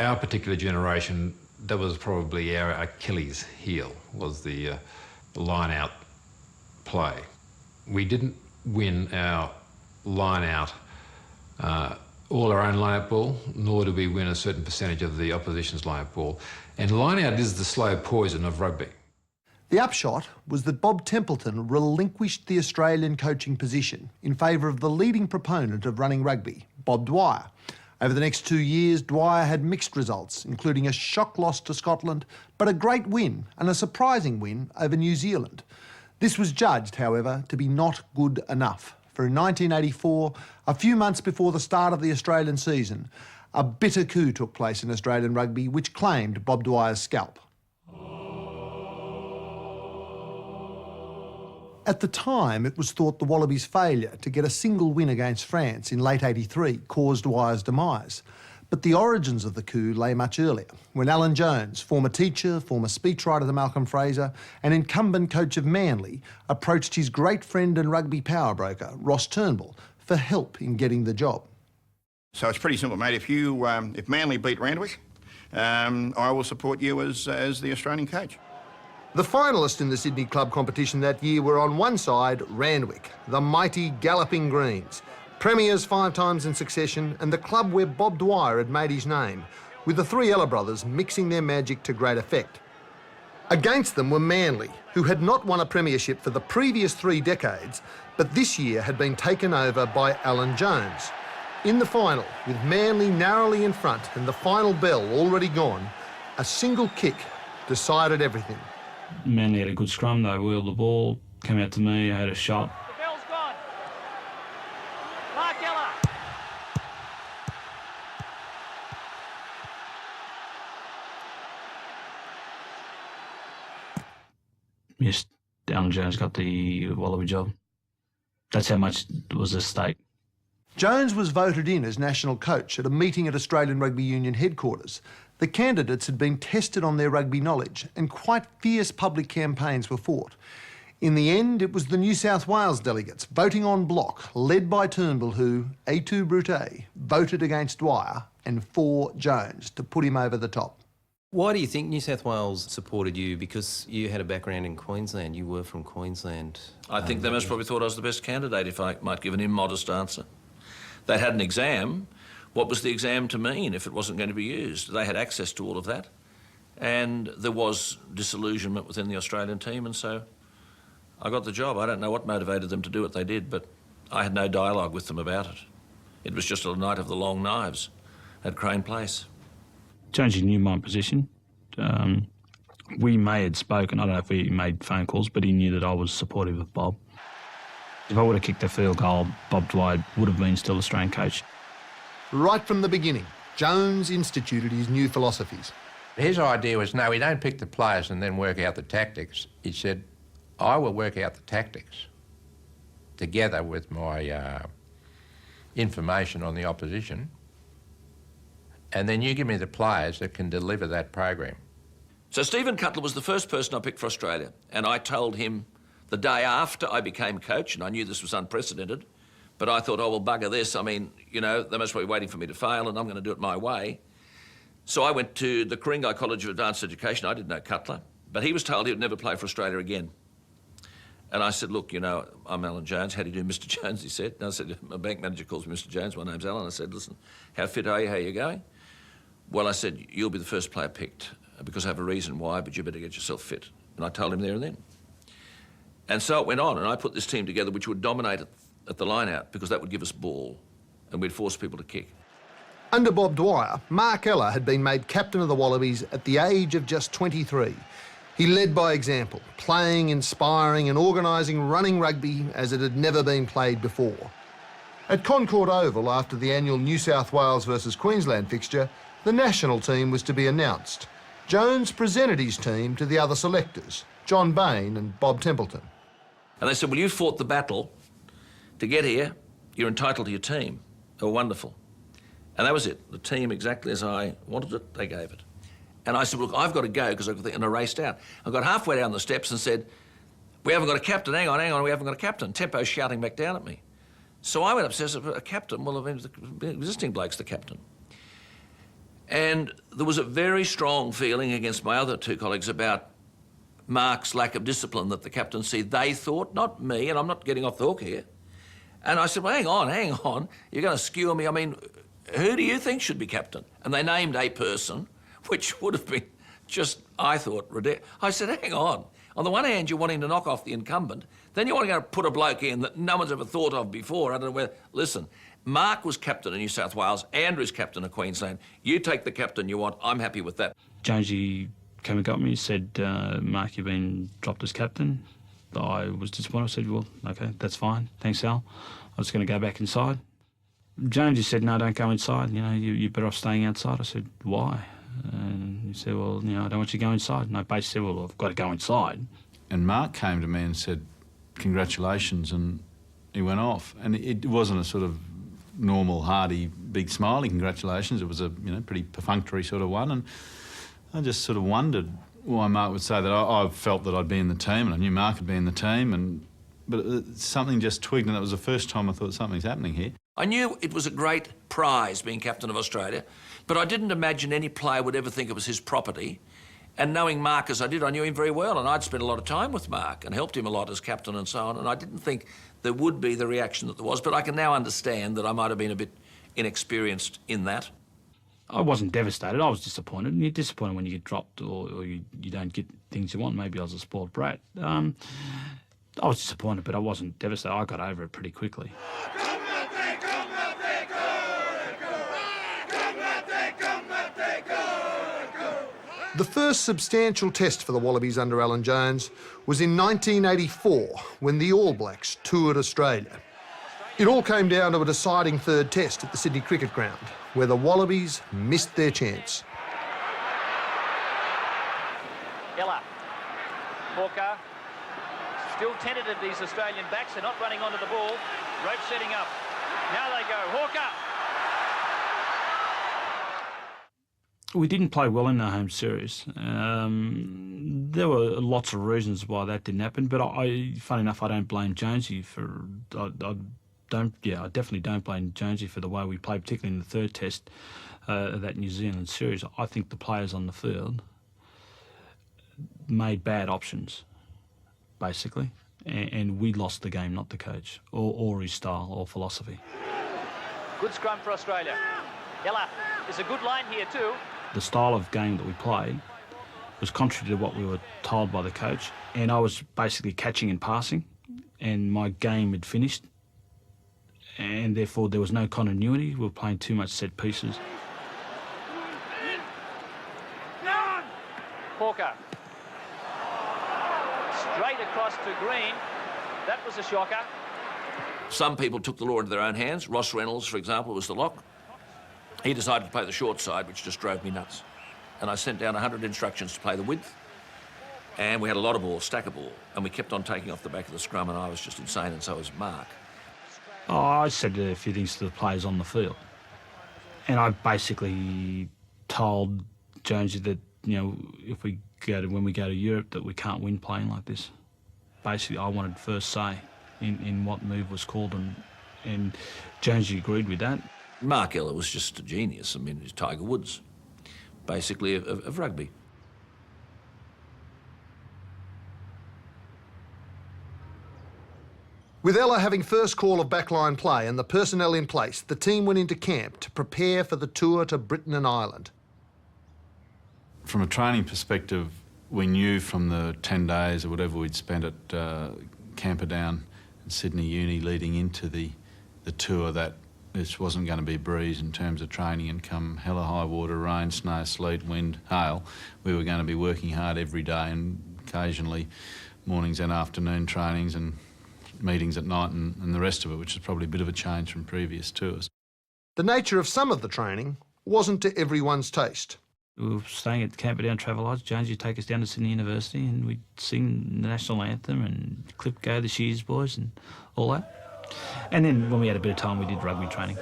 our particular generation, that was probably our Achilles heel, was the line-out play. We didn't win our line-out, all our own line-out ball, nor did we win a certain percentage of the opposition's line-out ball. And line-out is the slow poison of rugby. The upshot was that Bob Templeton relinquished the Australian coaching position in favour of the leading proponent of running rugby, Bob Dwyer. Over the next 2 years, Dwyer had mixed results, including a shock loss to Scotland, but a great win and a surprising win over New Zealand. This was judged, however, to be not good enough. For in 1984, a few months before the start of the Australian season, a bitter coup took place in Australian rugby which claimed Bob Dwyer's scalp. At the time, it was thought the Wallabies' failure to get a single win against France in late '83 caused Dwyer's demise. But the origins of the coup lay much earlier, when Alan Jones, former teacher, former speechwriter to Malcolm Fraser, and incumbent coach of Manly, approached his great friend and rugby power broker, Ross Turnbull, for help in getting the job. So it's pretty simple, mate. If Manly beat Randwick, I will support you as the Australian coach. The finalists in the Sydney club competition that year were on one side Randwick, the mighty Galloping Greens, premiers 5 times in succession and the club where Bob Dwyer had made his name, with the 3 Ella brothers mixing their magic to great effect. Against them were Manly, who had not won a premiership for the previous 3 decades, but this year had been taken over by Alan Jones. In the final, with Manly narrowly in front and the final bell already gone, a single kick decided everything. Manly had a good scrum, they wheeled the ball, came out to me, I had a shot. The bell's gone. Mark Ella. Yes, Alan Jones got the Wallaby job. That's how much was at stake. Jones was voted in as national coach at a meeting at Australian Rugby Union headquarters. The candidates had been tested on their rugby knowledge and quite fierce public campaigns were fought. In the end, it was the New South Wales delegates voting en bloc, led by Turnbull, who, et tu, Brute, voted against Dwyer and for Jones to put him over the top. Why do you think New South Wales supported you? Because you had a background in Queensland, you were from Queensland. I think they most probably thought I was the best candidate, if I might give an immodest answer. They had an exam. What was the exam to mean if it wasn't going to be used? They had access to all of that. And there was disillusionment within the Australian team, and so I got the job. I don't know what motivated them to do what they did, but I had no dialogue with them about it. It was just a night of the long knives at Crane Place. Jonesy knew my position. We may have spoken, I don't know if he made phone calls, but he knew that I was supportive of Bob. If I would have kicked the field goal, Bob Dwyer would have been still Australian coach. Right from the beginning, Jones instituted his new philosophies. His idea was, no, we don't pick the players and then work out the tactics. He said, I will work out the tactics together with my information on the opposition, and then you give me the players that can deliver that program. So Stephen Cutler was the first person I picked for Australia, and I told him the day after I became coach, and I knew this was unprecedented, but I thought, oh, well, bugger this. I mean, you know, they must be waiting for me to fail, and I'm going to do it my way. So I went to the Ku-ring-gai College of Advanced Education. I didn't know Cutler, but he was told he would never play for Australia again. And I said, look, you know, I'm Alan Jones. How do you do, Mr. Jones? He said. And I said, my bank manager calls me Mr. Jones. My name's Alan. I said, listen, how fit are you? How are you going? Well, I said, you'll be the first player picked because I have a reason why, but you better get yourself fit. And I told him there and then. And so it went on, and I put this team together which would dominate at the line-out because that would give us ball, and we'd force people to kick. Under Bob Dwyer, Mark Ella had been made captain of the Wallabies at the age of just 23. He led by example, playing, inspiring and organising running rugby as it had never been played before. At Concord Oval, after the annual New South Wales versus Queensland fixture, the national team was to be announced. Jones presented his team to the other selectors, John Bain and Bob Templeton. And they said, well, you fought the battle to get here. You're entitled to your team. They were wonderful. And that was it. The team, exactly as I wanted it, they gave it. And I said, look, I've got to go, because and I raced out. I got halfway down the steps and said, we haven't got a captain. Hang on, we haven't got a captain. Tempo's shouting back down at me. So I went upstairs and said, a captain? Well, the existing bloke's the captain. And there was a very strong feeling against my other two colleagues about Mark's lack of discipline that the captaincy, they thought, not me, and I'm not getting off the hook here. And I said, well, hang on, you're going to skewer me. I mean, who do you think should be captain? And they named a person, which would have been just, I thought, ridiculous. I said, hang on. On the one hand, you're wanting to knock off the incumbent, then you want to go put a bloke in that no one's ever thought of before. I don't know where. Listen, Mark was captain of New South Wales, Andrew's captain of Queensland. You take the captain you want, I'm happy with that. Jonesy came and got me, said, Mark, you've been dropped as captain. I was disappointed. I said, well, OK, that's fine. Thanks, Al. I was going to go back inside. Jonesy said, no, don't go inside. You know, you're better off staying outside. I said, why? And he said, well, you know, I don't want you to go inside. And I basically said, well, I've got to go inside. And Mark came to me and said, congratulations, and he went off. And it wasn't a sort of normal, hearty, big, smiley congratulations. It was a, you know, pretty perfunctory sort of one. And I just sort of wondered why Mark would say that. I felt that I'd be in the team, and I knew Mark had been in the team, but something just twigged, and that was the first time I thought something's happening here. I knew it was a great prize being captain of Australia, but I didn't imagine any player would ever think it was his property. And knowing Mark as I did, I knew him very well, and I'd spent a lot of time with Mark and helped him a lot as captain and so on, and I didn't think there would be the reaction that there was, but I can now understand that I might have been a bit inexperienced in that. I wasn't devastated. I was disappointed. And you're disappointed when you get dropped or you don't get things you want. Maybe I was a spoiled brat. I was disappointed, but I wasn't devastated. I got over it pretty quickly. The first substantial test for the Wallabies under Alan Jones was in 1984 when the All Blacks toured Australia. It all came down to a deciding third test at the Sydney Cricket Ground, where the Wallabies missed their chance. Ella, Hawker, still tentative, these Australian backs. They're not running onto the ball. Rope setting up. Now they go. Hawker! We didn't play well in the home series. There were lots of reasons why that didn't happen, but funny enough, I don't blame Jonesy for... I definitely don't blame Jonesy for the way we played, particularly in the third test of that New Zealand series. I think the players on the field made bad options, basically, and we lost the game, not the coach, or his style or philosophy. Good scrum for Australia. Ella, there's a good line here too. The style of game that we played was contrary to what we were told by the coach, and I was basically catching and passing, and my game had finished, and therefore there was no continuity. We were playing too much set pieces. Hawker. Straight across to Green. That was a shocker. Some people took the law into their own hands. Ross Reynolds, for example, was the lock. He decided to play the short side, which just drove me nuts. And I sent down 100 instructions to play the width. And we had a lot of ball, stack of ball, and we kept on taking off the back of the scrum, and I was just insane, and so was Mark. I said a few things to the players on the field. And I basically told Jonesy that, you know, when we go to Europe, that we can't win playing like this. Basically, I wanted first say in what move was called, and Jonesy agreed with that. Mark Ella was just a genius. I mean, he's Tiger Woods, basically, of rugby. With Ella having first call of backline play and the personnel in place, the team went into camp to prepare for the tour to Britain and Ireland. From a training perspective, we knew from the 10 days or whatever we'd spent at Camperdown and Sydney Uni leading into the tour that this wasn't going to be a breeze in terms of training, and come hella high water, rain, snow, sleet, wind, hail, we were going to be working hard every day, and occasionally mornings and afternoon trainings and meetings at night and the rest of it, which is probably a bit of a change from previous tours. The nature of some of the training wasn't to everyone's taste. We were staying at Camperdown Travelodge. Jones would take us down to Sydney University and we'd sing the national anthem and clip go the Shears Boys and all that. And then when we had a bit of time, we did rugby training.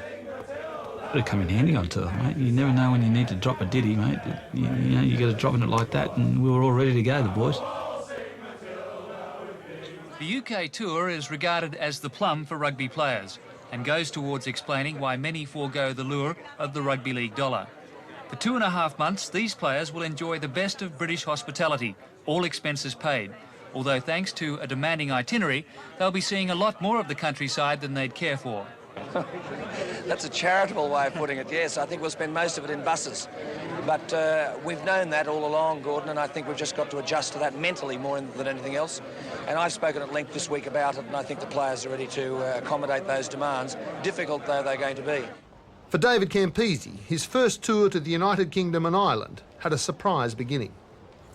It'd come in handy on tour, mate. You never know when you need to drop a ditty, mate. You got to drop in it like that, and we were all ready to go, the boys. The UK tour is regarded as the plum for rugby players and goes towards explaining why many forego the lure of the rugby league dollar. For 2.5 months, these players will enjoy the best of British hospitality, all expenses paid. Although thanks to a demanding itinerary, they'll be seeing a lot more of the countryside than they'd care for. That's a charitable way of putting it, yes. I think we'll spend most of it in buses. But we've known that all along, Gordon, and I think we've just got to adjust to that mentally more than anything else. And I've spoken at length this week about it, and I think the players are ready to accommodate those demands, difficult though they're going to be. For David Campese, his first tour to the United Kingdom and Ireland had a surprise beginning.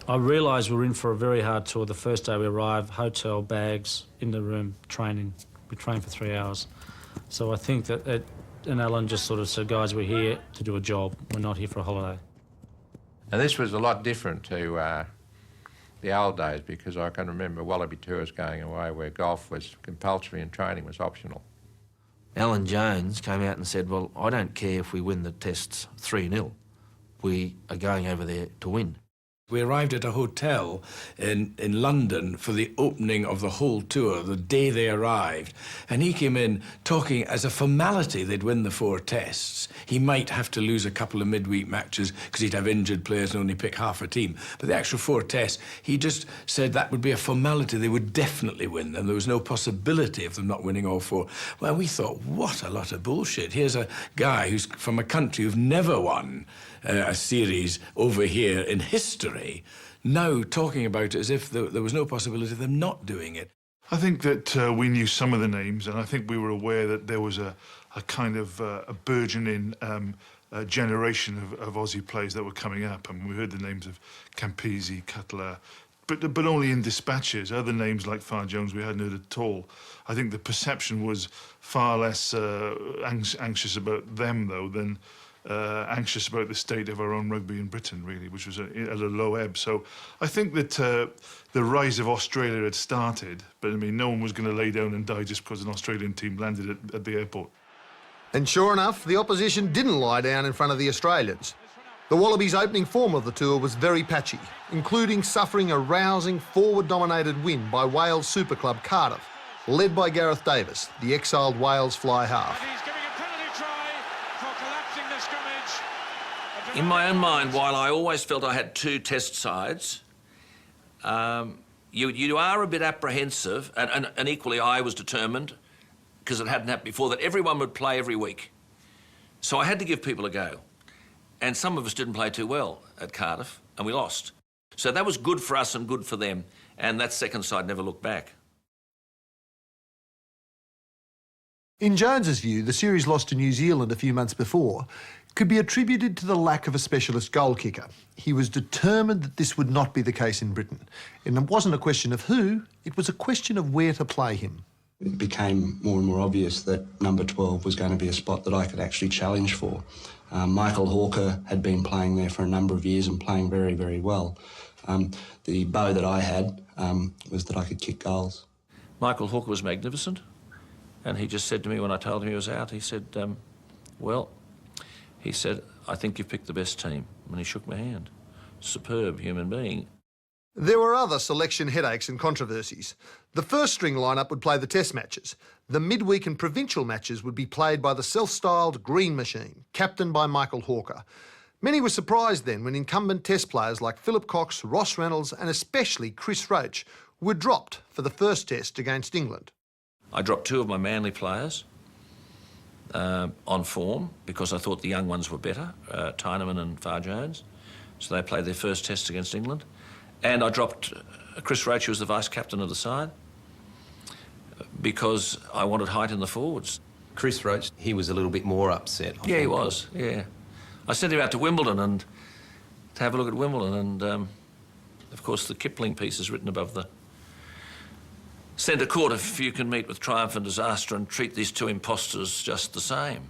I realised we were in for a very hard tour. The first day we arrived, hotel, bags, in the room, training. We trained for 3 hours. So I think that and Alan just sort of said, guys, we're here to do a job. We're not here for a holiday. And this was a lot different to the old days, because I can remember Wallaby tours going away where golf was compulsory and training was optional. Alan Jones came out and said, well, I don't care if we win the tests 3-0. We are going over there to win. We arrived at a hotel in London for the opening of the whole tour, the day they arrived. And he came in talking as a formality they'd win the 4 tests. He might have to lose a couple of midweek matches because he'd have injured players and only pick half a team. But the actual 4 tests, he just said that would be a formality. They would definitely win them. There was no possibility of them not winning all 4. Well, we thought, what a lot of bullshit. Here's a guy who's from a country who've never won a series over here in history, now talking about it as if there was no possibility of them not doing it. I think that we knew some of the names, and I think we were aware that there was a kind of a burgeoning generation of Aussie players that were coming up, and we heard the names of Campese, Cutler, but only in dispatches. Other names like Farr-Jones we hadn't heard at all. I think the perception was far less anxious about them, though, than anxious about the state of our own rugby in Britain, really, which was at a low ebb. So I think that the rise of Australia had started, but I mean, no one was going to lay down and die just because an Australian team landed at the airport. And sure enough, the opposition didn't lie down in front of the Australians. The Wallabies' opening form of the tour was very patchy, including suffering a rousing forward-dominated win by Wales super club Cardiff, led by Gareth Davis, the exiled Wales fly half. In my own mind, while I always felt I had 2 test sides, you are a bit apprehensive, and equally I was determined, because it hadn't happened before, that everyone would play every week. So I had to give people a go. And some of us didn't play too well at Cardiff, and we lost. So that was good for us and good for them, and that second side never looked back. In Jones's view, the series lost to New Zealand a few months before could be attributed to the lack of a specialist goal kicker. He was determined that this would not be the case in Britain. And it wasn't a question of who, it was a question of where to play him. It became more and more obvious that number 12 was going to be a spot that I could actually challenge for. Michael Hawker had been playing there for a number of years and playing very, very well. The bow that I had was that I could kick goals. Michael Hawker was magnificent, and he just said to me when I told him he was out, he said, he said, I think you've picked the best team. And he shook my hand. Superb human being. There were other selection headaches and controversies. The first string lineup would play the test matches. The midweek and provincial matches would be played by the self-styled Green Machine, captained by Michael Hawker. Many were surprised then when incumbent test players like Philip Cox, Ross Reynolds and especially Chris Roach were dropped for the first test against England. I dropped 2 of my Manly players on form because I thought the young ones were better, Tyneman and Farr-Jones. So they played their first test against England. And I dropped Chris Roach, who was the vice-captain of the side, because I wanted height in the forwards. Chris Roach, he was a little bit more upset. Yeah, he was, yeah. I sent him out to Wimbledon and to have a look at Wimbledon, and of course the Kipling piece is written above the centre court, if you can meet with triumph and disaster and treat these 2 impostors just the same.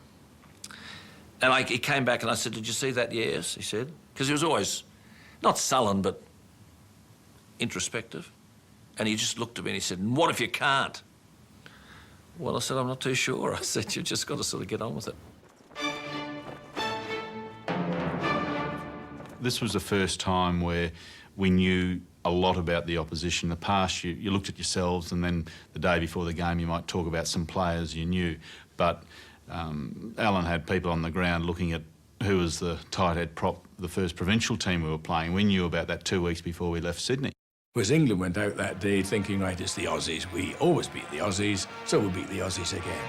And he came back and I said, did you see that? Yes, he said. Because he was always, not sullen, but introspective. And he just looked at me and he said, what if you can't? Well, I said, I'm not too sure. I said, you've just got to sort of get on with it. This was the first time where we knew a lot about the opposition. In the past, you looked at yourselves, and then the day before the game you might talk about some players you knew. But Alan had people on the ground looking at who was the tight head prop, the first provincial team we were playing. We knew about that 2 weeks before we left Sydney. Whereas England went out that day thinking, right, it's the Aussies. We always beat the Aussies, so we'll beat the Aussies again.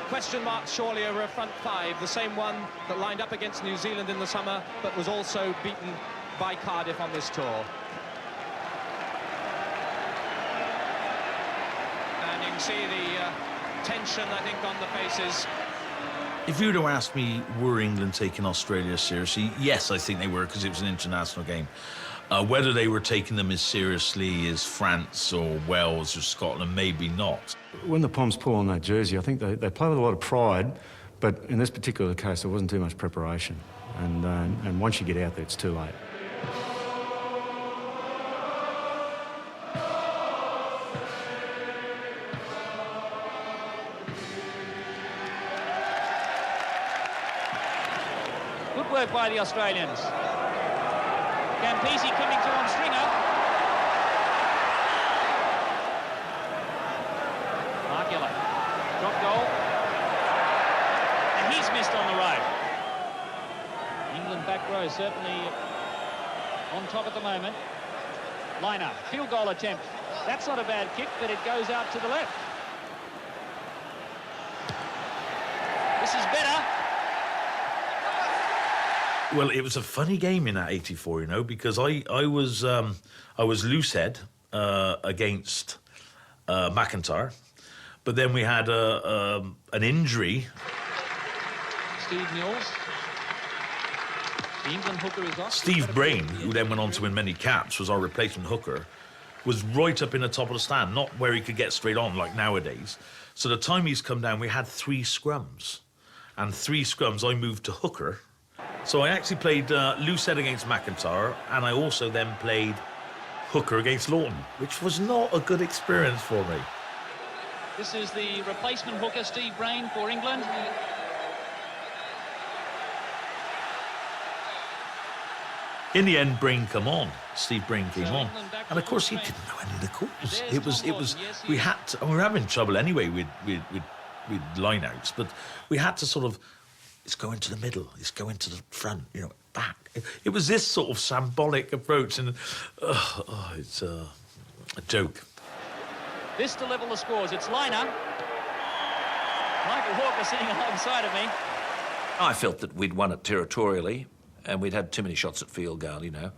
Question marks surely over a front five, the same one that lined up against New Zealand in the summer, but was also beaten by Cardiff on this tour. And you can see the tension, I think, on the faces. If you were to ask me, were England taking Australia seriously? Yes, I think they were, because it was an international game. Whether they were taking them as seriously as France or Wales or Scotland, maybe not. When the Poms pull on that jersey, I think they play with a lot of pride, but in this particular case, there wasn't too much preparation. And once you get out there, it's too late. Good work by the Australians. Campese coming through on Stringer. Markula, drop goal. And he's missed on the road. England back row certainly on top at the moment. Liner, field goal attempt. That's not a bad kick, but it goes out to the left. This is better. Well, it was a funny game in that '84, you know, because I was loosehead against McIntyre, but then we had an injury. Steve Mills. The England hooker is off. Steve Brain, who then went on to win many caps, was our replacement hooker, was right up in the top of the stand, not where he could get straight on like nowadays. So the time he's come down, we had 3 scrums. And 3 scrums, I moved to hooker. So I actually played loosehead against McIntyre, and I also then played hooker against Lawton, which was not a good experience for me. This is the replacement hooker, Steve Brain, for England. In the end, Brain come on. Steve Brain came on, and of course he didn't know any of the calls. It was. We had to. We were having trouble anyway with lineouts, but we had to sort of. It's going to the middle. It's going to the front. You know, back. It was this sort of shambolic approach, and it's a joke. This to level the scores. It's Liner. Michael Hawker sitting alongside of me. I felt that we'd won it territorially, and we'd had too many shots at field goal, you know,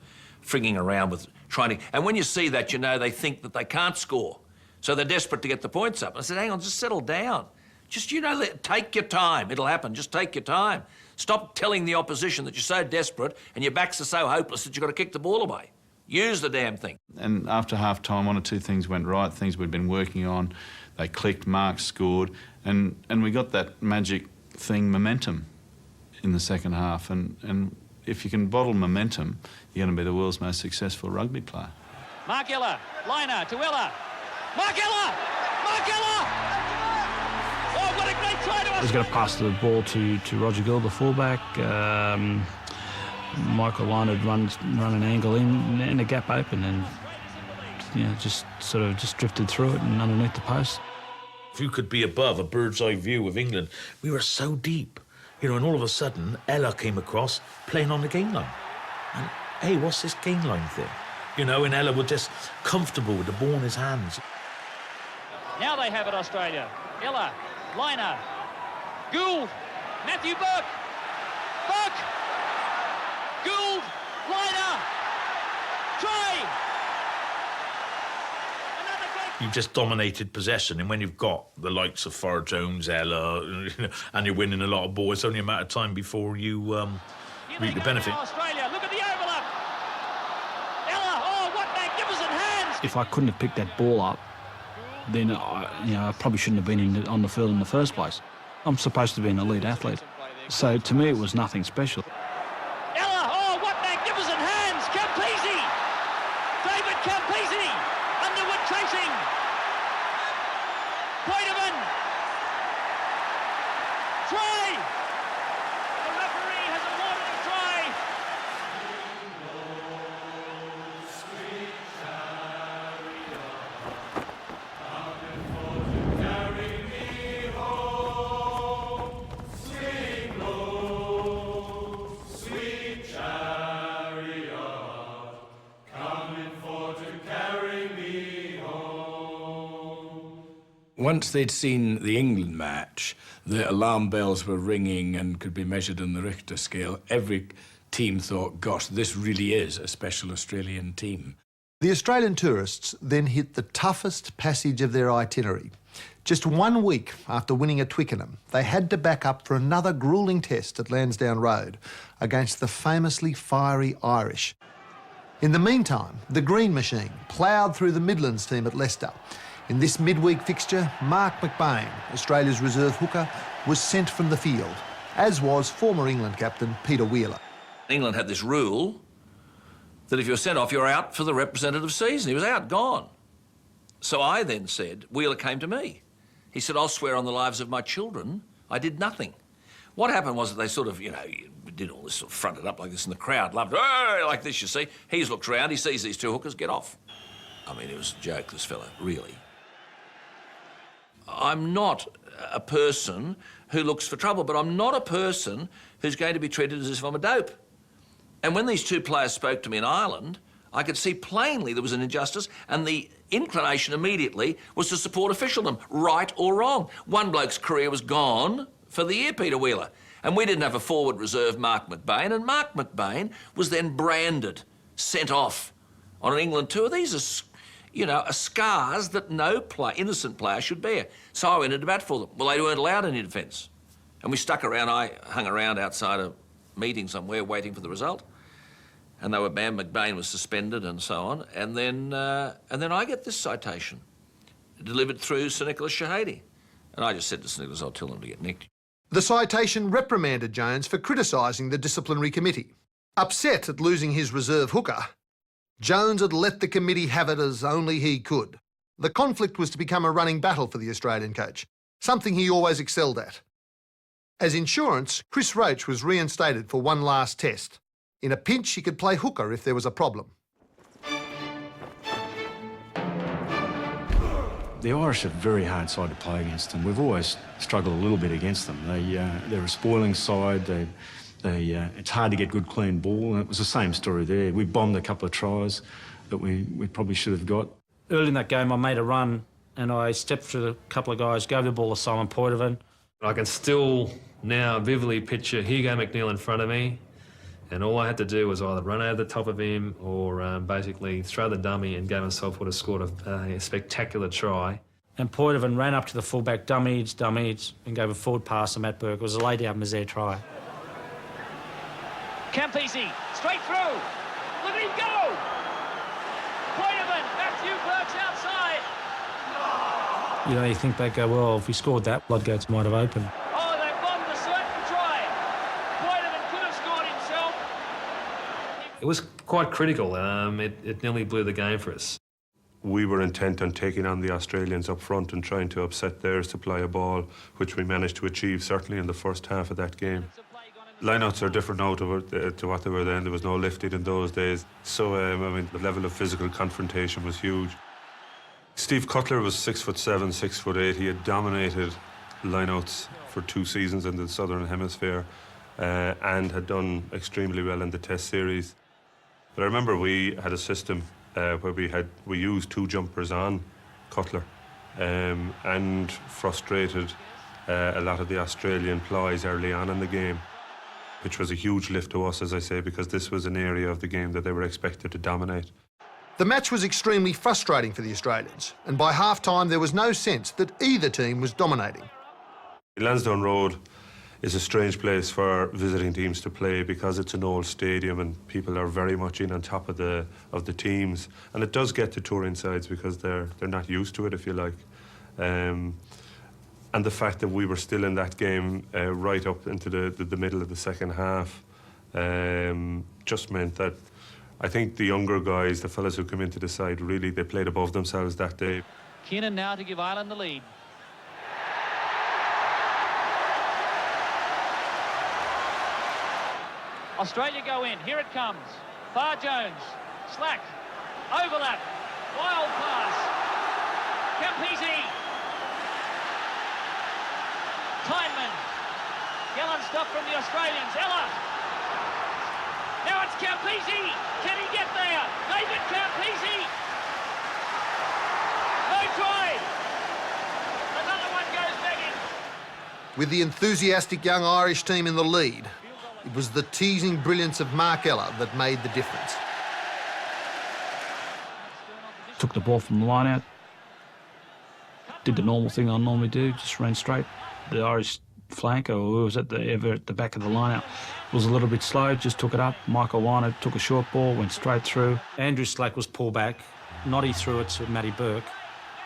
frigging around with trying to... And when you see that, you know, they think that they can't score, so they're desperate to get the points up. I said, hang on, just settle down. Just, you know, take your time. It'll happen. Just take your time. Stop telling the opposition that you're so desperate and your backs are so hopeless that you've got to kick the ball away. Use the damn thing. And after half-time, 1 or 2 things went right, things we'd been working on. They clicked, Mark scored, and we got that magic thing, momentum, in the second half. And if you can bottle momentum, you're going to be the world's most successful rugby player. Mark Ella, Liner to Ella. Mark Ella! Mark Ella! Oh, what a great try to us! He's got to pass the ball to Roger Gill, the fullback. Michael Lyon had run an angle in and a gap open, and you know, just drifted through it and underneath the post. If you could be above a bird's eye view of England, we were so deep, you know, and all of a sudden Ella came across playing on the gain line. And hey, what's this gain line thing? You know, and Ella was just comfortable with the ball in his hands. Now they have it, Australia. Ella, Liner, Gould, Matthew Burke, Gould, Liner, try! You've just dominated possession, and when you've got the likes of Farr-Jones, Ella, you know, and you're winning a lot of ball, it's only a matter of time before you reap the benefit. Australia, look at the overlap. Ella, oh, what magnificent hands! If I couldn't have picked that ball up, then I probably shouldn't have been on the field in the first place. I'm supposed to be an elite athlete, so to me it was nothing special. Ella, oh, what magnificent hands! Campese! David Campese! Underwood chasing! Poitevin! Try! The referee has awarded a try! Once they'd seen the England match, the alarm bells were ringing and could be measured on the Richter scale. Every team thought, gosh, this really is a special Australian team. The Australian tourists then hit the toughest passage of their itinerary. Just 1 week after winning at Twickenham, they had to back up for another gruelling test at Lansdowne Road against the famously fiery Irish. In the meantime, the Green Machine ploughed through the Midlands team at Leicester. In this midweek fixture, Mark McBain, Australia's reserve hooker, was sent from the field, as was former England captain Peter Wheeler. England had this rule that if you're sent off, you're out for the representative season. He was out, gone. So I then said, Wheeler came to me. He said, I'll swear on the lives of my children, I did nothing. What happened was that they sort of, you know, did all this, sort of fronted up like this, and the crowd loved it. Oh, like this, you see. He's looked around, he sees these two hookers, get off. I mean, it was a joke, this fella, really. I'm not a person who looks for trouble, but I'm not a person who's going to be treated as if I'm a dope. And when these two players spoke to me in Ireland, I could see plainly there was an injustice, and the inclination immediately was to support officialdom, right or wrong. One bloke's career was gone for the year, Peter Wheeler. And we didn't have a forward reserve, Mark McBain, and Mark McBain was then branded, sent off on an England tour. These are, you know, are scars that no innocent player should bear. So I went into bat for them. Well, they weren't allowed any defence. And we stuck around, I hung around outside a meeting somewhere waiting for the result. And they were banned, McBain was suspended and so on. And then I get this citation delivered through Sir Nicholas Shahady. And I just said to Sir Nicholas, I'll tell him to get nicked. The citation reprimanded Jones for criticising the disciplinary committee. Upset at losing his reserve hooker, Jones had let the committee have it as only he could. The conflict was to become a running battle for the Australian coach, something he always excelled at. As insurance, Chris Roach was reinstated for one last test. In a pinch, he could play hooker if there was a problem. The Irish are a very hard side to play against, and we've always struggled a little bit against them. They're a spoiling side. It's hard to get good, clean ball, and it was the same story there. We bombed a couple of tries that we probably should have got. Early in that game, I made a run, and I stepped through a couple of guys, gave the ball to Simon Poitevin. I can still now vividly picture Hugo McNeil in front of me, and all I had to do was either run over the top of him or basically throw the dummy, and Gavin South would have scored a spectacular try. And Poitevin ran up to the fullback, dummies, and gave a forward pass to Matt Burke. It was a lay-down misère try. Campese, straight through. Look at him go! Poitevin, Matthew Burke's outside. You know, you think they go, well, if we scored that, floodgates might have opened. Oh, they bombed a certain try. Poitevin could have scored himself. It was quite critical. It nearly blew the game for us. We were intent on taking on the Australians up front and trying to upset their supply of ball, which we managed to achieve, certainly in the first half of that game. Lineouts are different now to what they were then. There was no lifting in those days. So, I mean, the level of physical confrontation was huge. Steve Cutler was 6'7", 6'8". He had dominated lineouts for 2 seasons in the Southern Hemisphere and had done extremely well in the Test series. But I remember we had a system where we used 2 jumpers on Cutler and frustrated a lot of the Australian ploys early on in the game, which was a huge lift to us, as I say, because this was an area of the game that they were expected to dominate. The match was extremely frustrating for the Australians, and by half-time there was no sense that either team was dominating. Lansdowne Road is a strange place for visiting teams to play because it's an old stadium and people are very much in on top of the teams, and it does get to touring sides because they're not used to it, if you like. And the fact that we were still in that game right up into the middle of the second half just meant that I think the younger guys, the fellas who come into the side, really, they played above themselves that day. Keenan now to give Ireland the lead. Australia go in. Here it comes. Farr-Jones. Slack. Overlap. Wild pass. Campese. Tyneman. Gallant stuff from the Australians. Ella. Now it's Campese. Can he get there? David Campese. No try. With the enthusiastic young Irish team in the lead, it was the teasing brilliance of Mark Ella that made the difference. Took the ball from the line out, did the normal thing I normally do, just ran straight. The Irish flanker, who was at the back of the line out, was a little bit slow, just took it up. Michael Weiner took a short ball, went straight through. Andrew Slack was pulled back. Noddy threw it to Matty Burke,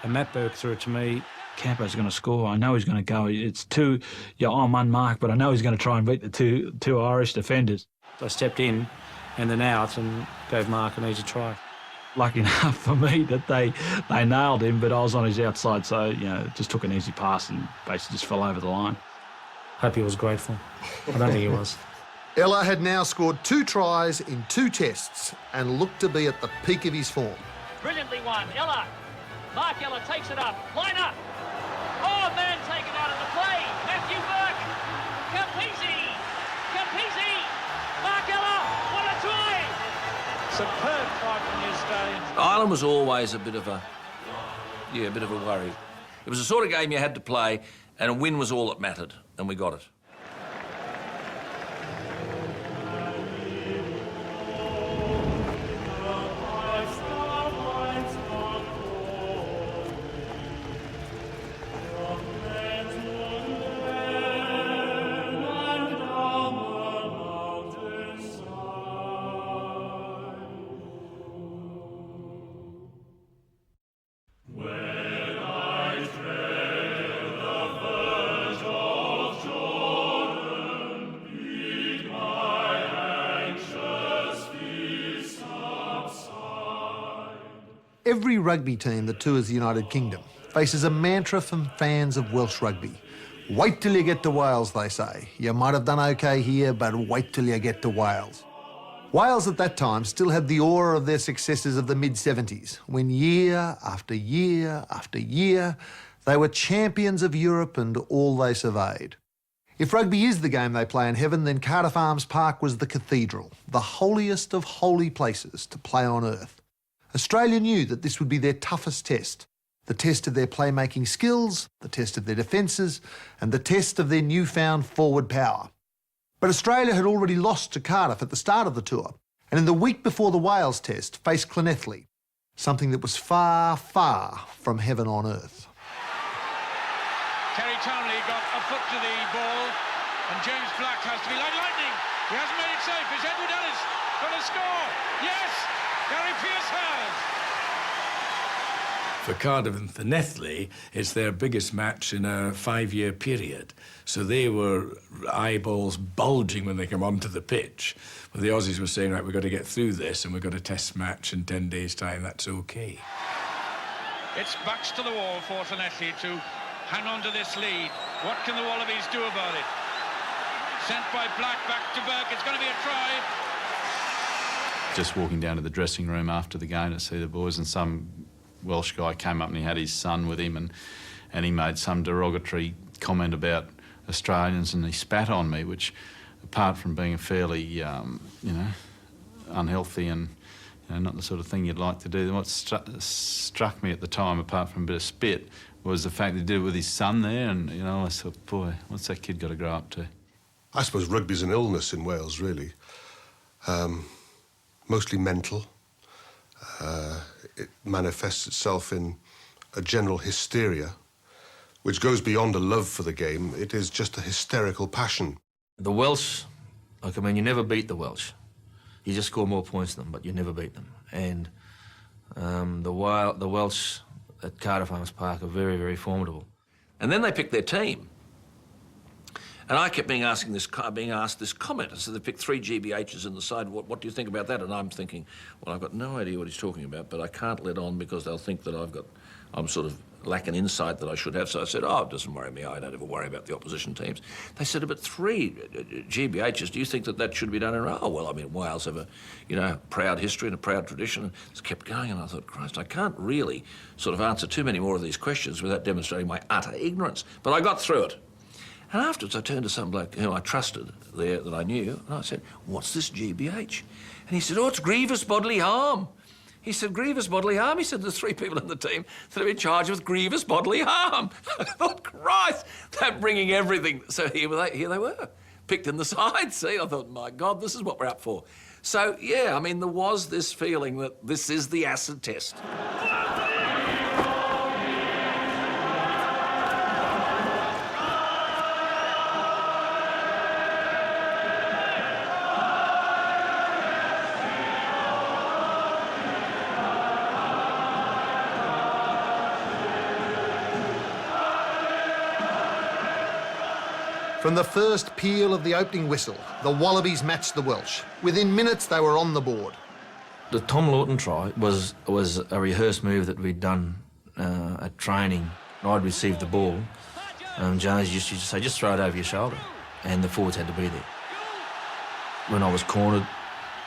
and Matt Burke threw it to me. Campo's going to score. I know he's going to go. It's two, I'm unmarked, but I know he's going to try and beat the two Irish defenders. I stepped in and then out and gave Mark an easy try. Lucky enough for me that they nailed him, but I was on his outside, so just took an easy pass and basically just fell over the line. Hope he was grateful. I don't think he was. Ella had now scored 2 tries in 2 tests and looked to be at the peak of his form. Brilliantly won. Ella. Mark Ella takes it up. Line up. Oh, man taken out of the play. Matthew Burke. Campisi. Mark Ella. What a try. Superb try from the Australians. Ireland was always a bit of a worry. It was the sort of game you had to play, and a win was all that mattered, and we got it. Every rugby team that tours the United Kingdom faces a mantra from fans of Welsh rugby. Wait till you get to Wales, they say. You might have done OK here, but wait till you get to Wales. Wales at that time still had the aura of their successes of the mid-70s, when year after year after year, they were champions of Europe and all they surveyed. If rugby is the game they play in heaven, then Cardiff Arms Park was the cathedral, the holiest of holy places to play on earth. Australia knew that this would be their toughest test, the test of their playmaking skills, the test of their defences, and the test of their newfound forward power. But Australia had already lost to Cardiff at the start of the tour, and in the week before the Wales test faced Llanelli, something that was far, far from heaven on earth. Terry Townley got a foot to the ball, and James Black has to be like lightning. He hasn't made it safe. Is Edward Ellis going to score? Yes! Gary Pearce has! For Cardiff and Llanelli, it's their biggest match in a 5-year period. So they were eyeballs bulging when they come onto the pitch. But the Aussies were saying, right, we've got to get through this and we've got a test match in 10 days' time, that's OK. It's backs to the wall for Llanelli to hang on to this lead. What can the Wallabies do about it? Sent by Black back to Burke. It's going to be a try. Just walking down to the dressing room after the game to see the boys, and some Welsh guy came up and he had his son with him, and he made some derogatory comment about Australians, and he spat on me, which, apart from being a fairly, unhealthy and not the sort of thing you'd like to do, what struck me at the time, apart from a bit of spit, was the fact that he did it with his son there, and I thought, boy, what's that kid got to grow up to? I suppose rugby's an illness in Wales, really. Mostly mental. It manifests itself in a general hysteria, which goes beyond a love for the game. It is just a hysterical passion. The Welsh, you never beat the Welsh. You just score more points than them, but you never beat them. And the Welsh at Cardiff Arms Park are very, very formidable. And then they picked their team. And I kept being asked this comment. So they picked 3 GBHs in the side. What do you think about that? And I'm thinking, well, I've got no idea what he's talking about, but I can't let on because they'll think that I'm sort of lacking insight that I should have. So I said, it doesn't worry me. I don't ever worry about the opposition teams. They said, but 3 GBHs, do you think that should be done in a row? Oh, well, Wales have a proud history and a proud tradition. And it's kept going, and I thought, Christ, I can't really sort of answer too many more of these questions without demonstrating my utter ignorance. But I got through it. And afterwards, I turned to some bloke who I trusted there that I knew, and I said, what's this GBH? And he said, it's grievous bodily harm. He said, grievous bodily harm. He said, there's 3 people in the team that are in charge with grievous bodily harm. I thought, Christ, they're bringing everything. So here they were, picked in the side. See, I thought, my God, this is what we're up for. So, yeah, I mean, there was this feeling that this is the acid test. From the first peal of the opening whistle, the Wallabies matched the Welsh. Within minutes, they were on the board. The Tom Lawton try was a rehearsed move that we'd done at training. I'd received the ball. Jones used to say, just throw it over your shoulder, and the forwards had to be there. When I was cornered,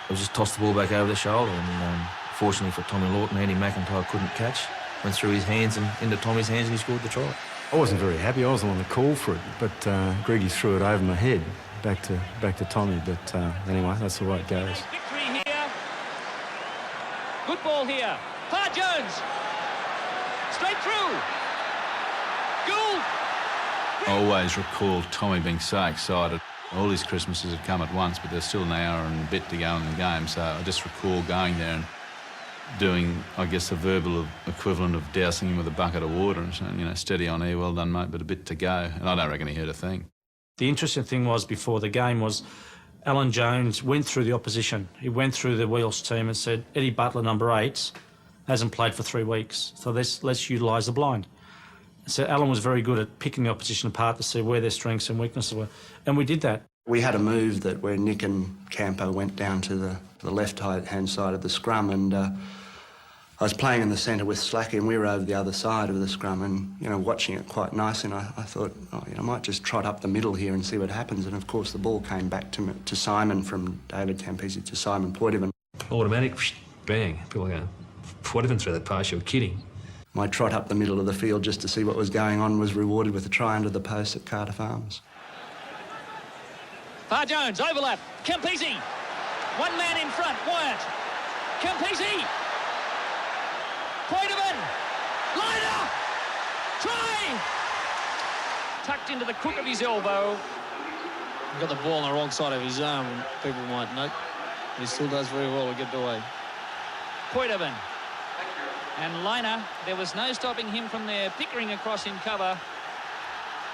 I just tossed the ball back over the shoulder, and fortunately for Tommy Lawton, Andy McIntyre couldn't catch. Went through his hands and into Tommy's hands, and he scored the try. I wasn't very happy. I was the one that called for it, but Greggy threw it over my head back to Tommy. But anyway, that's the way it goes. Victory here. Good ball here. Farr-Jones. Straight through. Goal. I always recall Tommy being so excited. All his Christmases had come at once, but there's still an hour and a bit to go in the game. So I just recall going there and doing, I guess, the verbal equivalent of dousing him with a bucket of water and saying, you know, steady on here, well done, mate, but a bit to go. And I don't reckon he heard a thing. The interesting thing was, before the game, was Alan Jones went through the opposition. He went through the Welsh team and said, Eddie Butler, number 8, hasn't played for 3 weeks, so let's utilise the blind. So Alan was very good at picking the opposition apart to see where their strengths and weaknesses were, and we did that. We had a move that where Nick and Campo went down to the left-hand side of the scrum, and I was playing in the centre with Slacky, and we were over the other side of the scrum, and, you know, watching it quite nicely, and I thought, oh, you know, I might just trot up the middle here and see what happens. And of course the ball came back to Simon, from David Campese to Simon Poitevin. Automatic, bang. People go, Poitevin threw that pass, you're kidding. My trot up the middle of the field just to see what was going on was rewarded with a try under the post at Cardiff Arms. Farr-Jones, overlap. Campese. One man in front, Wyatt. Campese. Poitevin. Liner. Try. Tucked into the crook of his elbow. He got the ball on the wrong side of his arm, people might note. He still does very well to get away. Poitevin. And Liner, there was no stopping him from there, Pickering across in cover.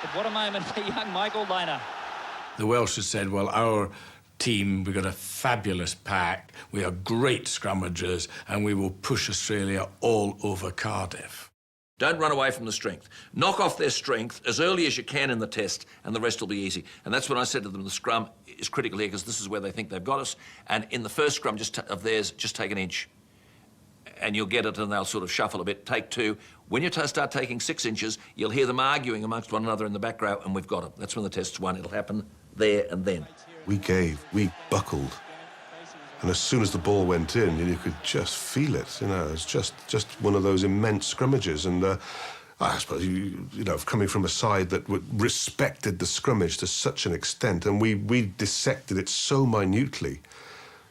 But what a moment for young Michael Liner. The Welsh had said, well, our team, we've got a fabulous pack, we are great scrummagers, and we will push Australia all over Cardiff. Don't run away from the strength. Knock off their strength as early as you can in the test, and the rest will be easy. And that's when I said to them, the scrum is critical here, because this is where they think they've got us. And in the first scrum of theirs, just take an inch. And you'll get it, and they'll sort of shuffle a bit. Take 2. When you start taking 6 inches, you'll hear them arguing amongst one another in the back row, and we've got it. That's when the test's won. It'll happen there and then. We buckled. And as soon as the ball went in, you could just feel it, you know. It's just one of those immense scrummages. And I suppose, you know, coming from a side that respected the scrummage to such an extent, and we dissected it so minutely,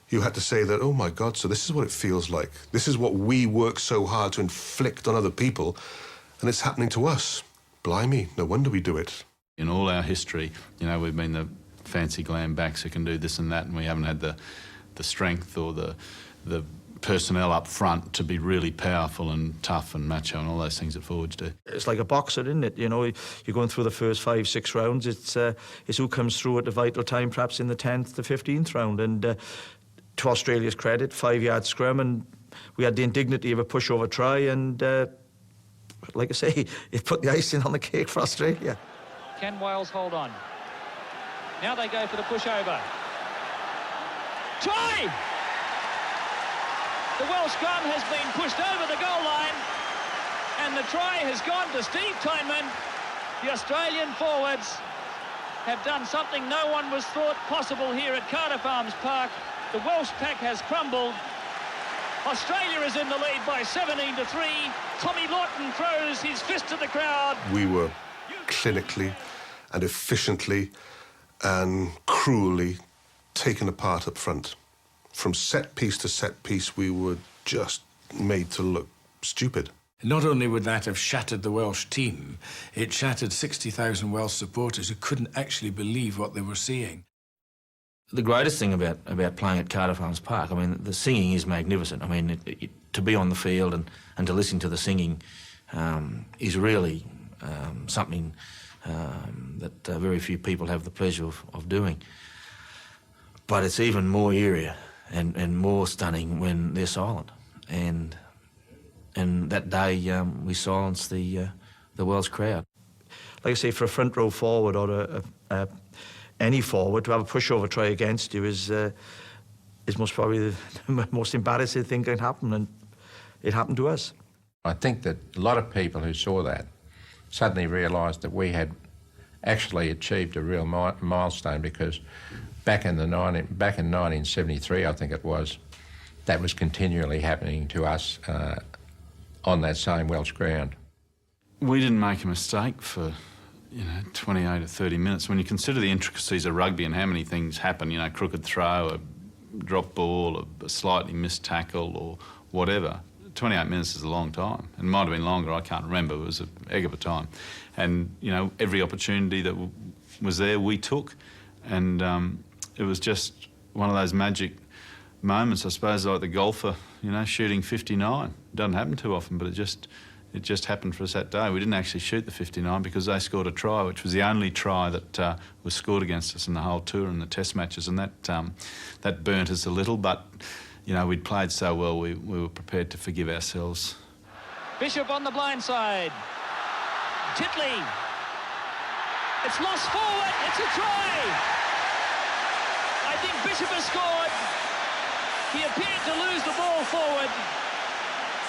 you had to say that, oh, my God, so this is what it feels like. This is what we work so hard to inflict on other people, and it's happening to us. Blimey, no wonder we do it. In all our history, you know, we've been the fancy glam backs who can do this and that, and we haven't had the strength or the personnel up front to be really powerful and tough and macho and all those things that forwards do. It's like a boxer, isn't it? You know, you're going through the first 5-6 rounds. It's who comes through at the vital time, perhaps in the 10th to 15th round. And to Australia's credit, 5-yard scrum, and we had the indignity of a pushover try, and like I say, it put the icing on the cake for Australia. Can Wales hold on? Now they go for the pushover. Try! The Welsh scrum has been pushed over the goal line, and the try has gone to Steve Tyneman. The Australian forwards have done something no one was thought possible here at Cardiff Arms Park. The Welsh pack has crumbled. Australia is in the lead by 17-3. Tommy Lawton throws his fist to the crowd. We were clinically and efficiently and cruelly taken apart up front. From set piece to set piece, we were just made to look stupid. Not only would that have shattered the Welsh team, it shattered 60,000 Welsh supporters who couldn't actually believe what they were seeing. The greatest thing about playing at Cardiff Arms Park, I mean, the singing is magnificent. I mean, to be on the field and to listen to the singing is really something that very few people have the pleasure of doing. But it's even more eerie and more stunning when they're silent. And that day we silenced the Welsh crowd. Like I say, for a front row forward or any forward to have a pushover try against you is most probably the most embarrassing thing that can happen, and it happened to us. I think that a lot of people who saw that suddenly realised that we had actually achieved a real milestone, because back in 1973, I think it was, that was continually happening to us on that same Welsh ground. We didn't make a mistake for 28 or 30 minutes. When you consider the intricacies of rugby and how many things happen, crooked throw, a drop ball, a slightly missed tackle or whatever, 28 minutes is a long time. It might have been longer, I can't remember. It was a heck of a time. And, every opportunity that was there, we took. And it was just one of those magic moments, I suppose, like the golfer, shooting 59. It doesn't happen too often, but it just happened for us that day. We didn't actually shoot the 59 because they scored a try, which was the only try that was scored against us in the whole tour and the test matches, and that burnt us a little, but we'd played so well we were prepared to forgive ourselves. Bishop on the blind side. Titley. It's lost forward. It's a try. I think Bishop has scored. He appeared to lose the ball forward.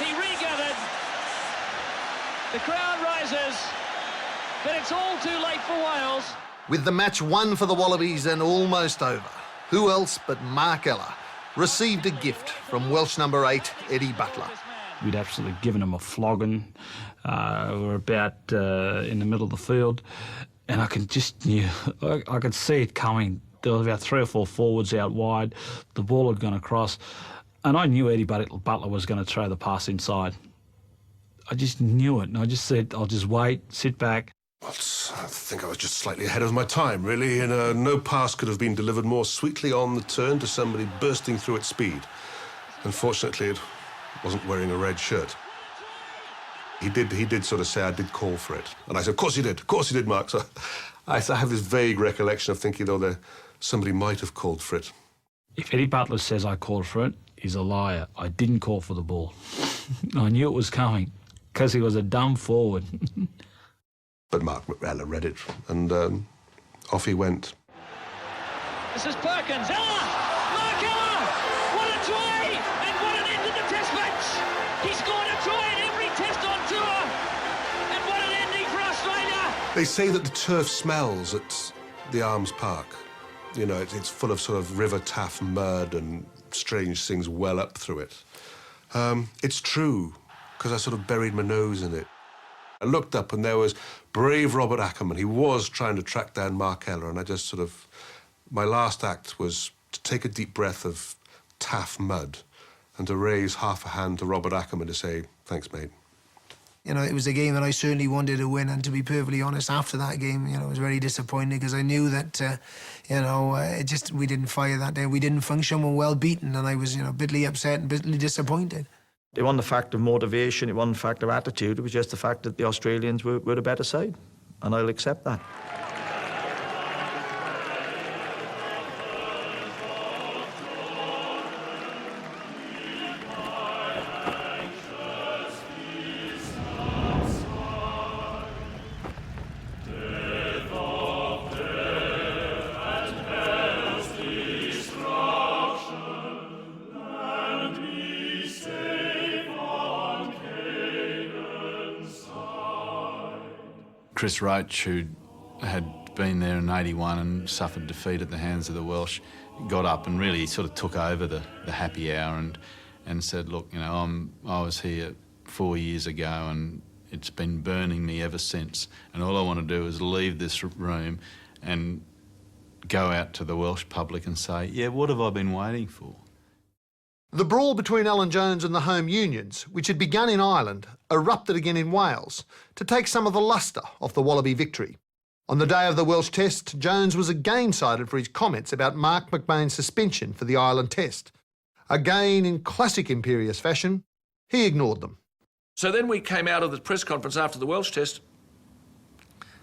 He regathered. The crowd rises, but it's all too late for Wales. With the match won for the Wallabies and almost over, who else but Mark Ella received a gift from Welsh number 8, Eddie Butler. We'd absolutely given him a flogging. We were about in the middle of the field, and I could see it coming. There was about 3 or 4 forwards out wide. The ball had gone across, and I knew Eddie Butler was going to throw the pass inside. I just knew it, and I just said, I'll just wait, sit back. I think I was just slightly ahead of my time, really, and no pass could have been delivered more sweetly on the turn to somebody bursting through at speed. Unfortunately, it wasn't wearing a red shirt. He did sort of say I did call for it. And I said, of course you did, Mark. So I have this vague recollection of thinking, somebody might have called for it. If Eddie Butler says I called for it, he's a liar. I didn't call for the ball. I knew it was coming, because he was a dumb forward. But Mark Ella read it, and off he went. This is Perkins. Ella! Mark Ella! What a try! And what an end to the test match! He scored a try in every test on tour! And what an ending for Australia! They say that the turf smells at the Arms Park. It's full of sort of river taff mud and strange things well up through it. It's true, because I sort of buried my nose in it. I looked up and there was brave Robert Ackerman. He was trying to track down Mark Ella, and I just my last act was to take a deep breath of taff mud and to raise half a hand to Robert Ackerman to say, thanks, mate. It was a game that I certainly wanted to win, and to be perfectly honest, after that game, I was very disappointed because I knew that, we didn't fire that day. We didn't function, we were well beaten, and I was, bitterly upset and bitterly disappointed. It wasn't the fact of motivation, it wasn't the fact of attitude, it was just the fact that the Australians were the better side, and I'll accept that. Chris Roach, who had been there in 81 and suffered defeat at the hands of the Welsh, got up and really sort of took over the happy hour and said, look, I was here 4 years ago and it's been burning me ever since, and all I want to do is leave this room and go out to the Welsh public and say, yeah, what have I been waiting for? The brawl between Alan Jones and the home unions, which had begun in Ireland, erupted again in Wales to take some of the lustre off the Wallaby victory. On the day of the Welsh Test, Jones was again cited for his comments about Mark McBain's suspension for the Ireland Test. Again, in classic imperious fashion, he ignored them. So then we came out of the press conference after the Welsh Test,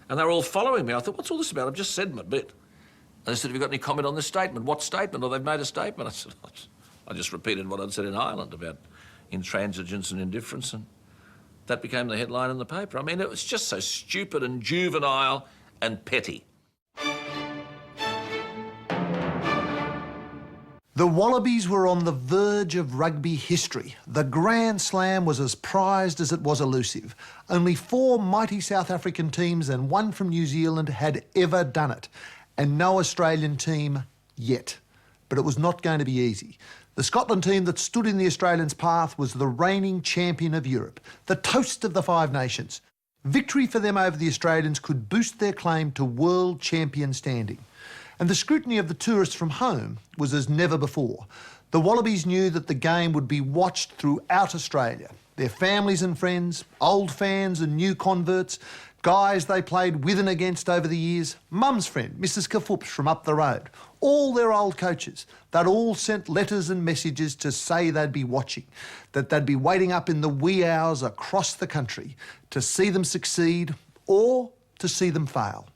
and they were all following me. I thought, what's all this about? I've just said my bit. And they said, have you got any comment on this statement? What statement? Or they've made a statement. I said, I just repeated what I'd said in Ireland about intransigence and indifference, and that became the headline in the paper. I mean, it was just so stupid and juvenile and petty. The Wallabies were on the verge of rugby history. The Grand Slam was as prized as it was elusive. Only 4 mighty South African teams and 1 from New Zealand had ever done it, and no Australian team yet. But it was not going to be easy. The Scotland team that stood in the Australians' path was the reigning champion of Europe, the toast of the Five Nations. Victory for them over the Australians could boost their claim to world champion standing. And the scrutiny of the tourists from home was as never before. The Wallabies knew that the game would be watched throughout Australia. Their families and friends, old fans and new converts, guys they played with and against over the years, mum's friend, Mrs. Kafups from up the road, all their old coaches. They'd all sent letters and messages to say they'd be watching, that they'd be waiting up in the wee hours across the country to see them succeed or to see them fail.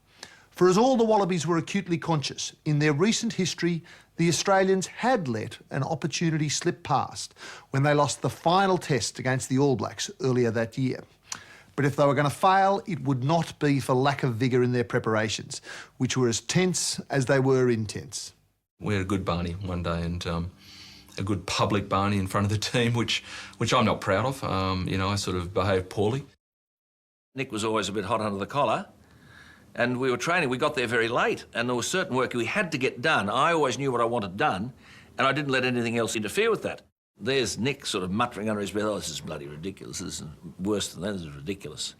For as all the Wallabies were acutely conscious, in their recent history, the Australians had let an opportunity slip past when they lost the final test against the All Blacks earlier that year. But if they were going to fail, it would not be for lack of vigour in their preparations, which were as tense as they were intense. We had a good Barney one day, and a good public Barney in front of the team, which I'm not proud of. I sort of behaved poorly. Nick was always a bit hot under the collar, and we were training. We got there very late, and there was certain work we had to get done. I always knew what I wanted done, and I didn't let anything else interfere with that. There's Nick sort of muttering under his breath, oh, this is bloody ridiculous. This is worse than that. This is ridiculous.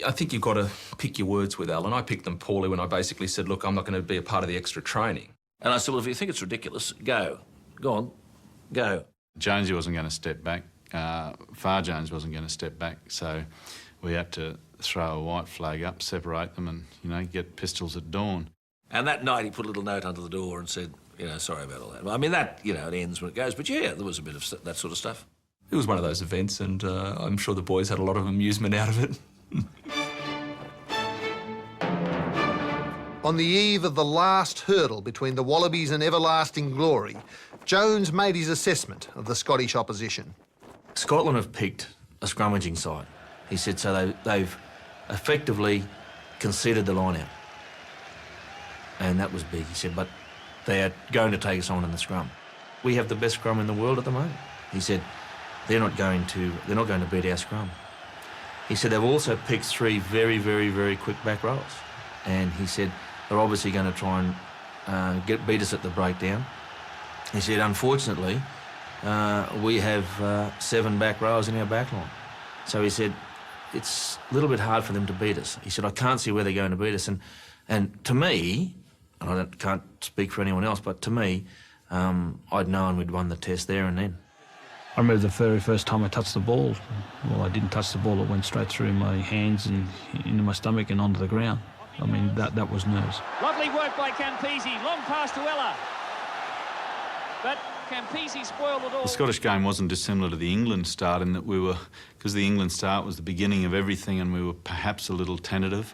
I think you've got to pick your words with Alan. I picked them poorly when I basically said, look, I'm not going to be a part of the extra training. And I said, well, if you think it's ridiculous, go. Go on, go. Jonesy wasn't going to step back. Farr-Jones wasn't going to step back, so we had to throw a white flag up, separate them and, get pistols at dawn. And that night he put a little note under the door and said, sorry about all that. I mean, that, it ends when it goes. But, yeah, there was a bit of that sort of stuff. It was one of those events, and I'm sure the boys had a lot of amusement out of it. On the eve of the last hurdle between the Wallabies and everlasting glory, Jones made his assessment of the Scottish opposition. Scotland have picked a scrummaging side. He said, so they've effectively conceded the line out. And that was big, he said, but they are going to take us on in the scrum. We have the best scrum in the world at the moment. He said, they're not going to beat our scrum. He said they've also picked 3 very, very, very quick back rows. And he said they're obviously going to try and beat us at the breakdown. He said, unfortunately, we have 7 back rows in our back line. So he said, it's a little bit hard for them to beat us. He said, I can't see where they're going to beat us. And to me, and I can't speak for anyone else, but to me, I'd known we'd won the test there and then. I remember the very first time I touched the ball. Well, I didn't touch the ball, it went straight through my hands and into my stomach and onto the ground. I mean, that was nerves. Lovely work by Campese, long pass to Ella. But Campese spoiled it all. The Scottish game wasn't dissimilar to the England start in that because the England start was the beginning of everything and we were perhaps a little tentative.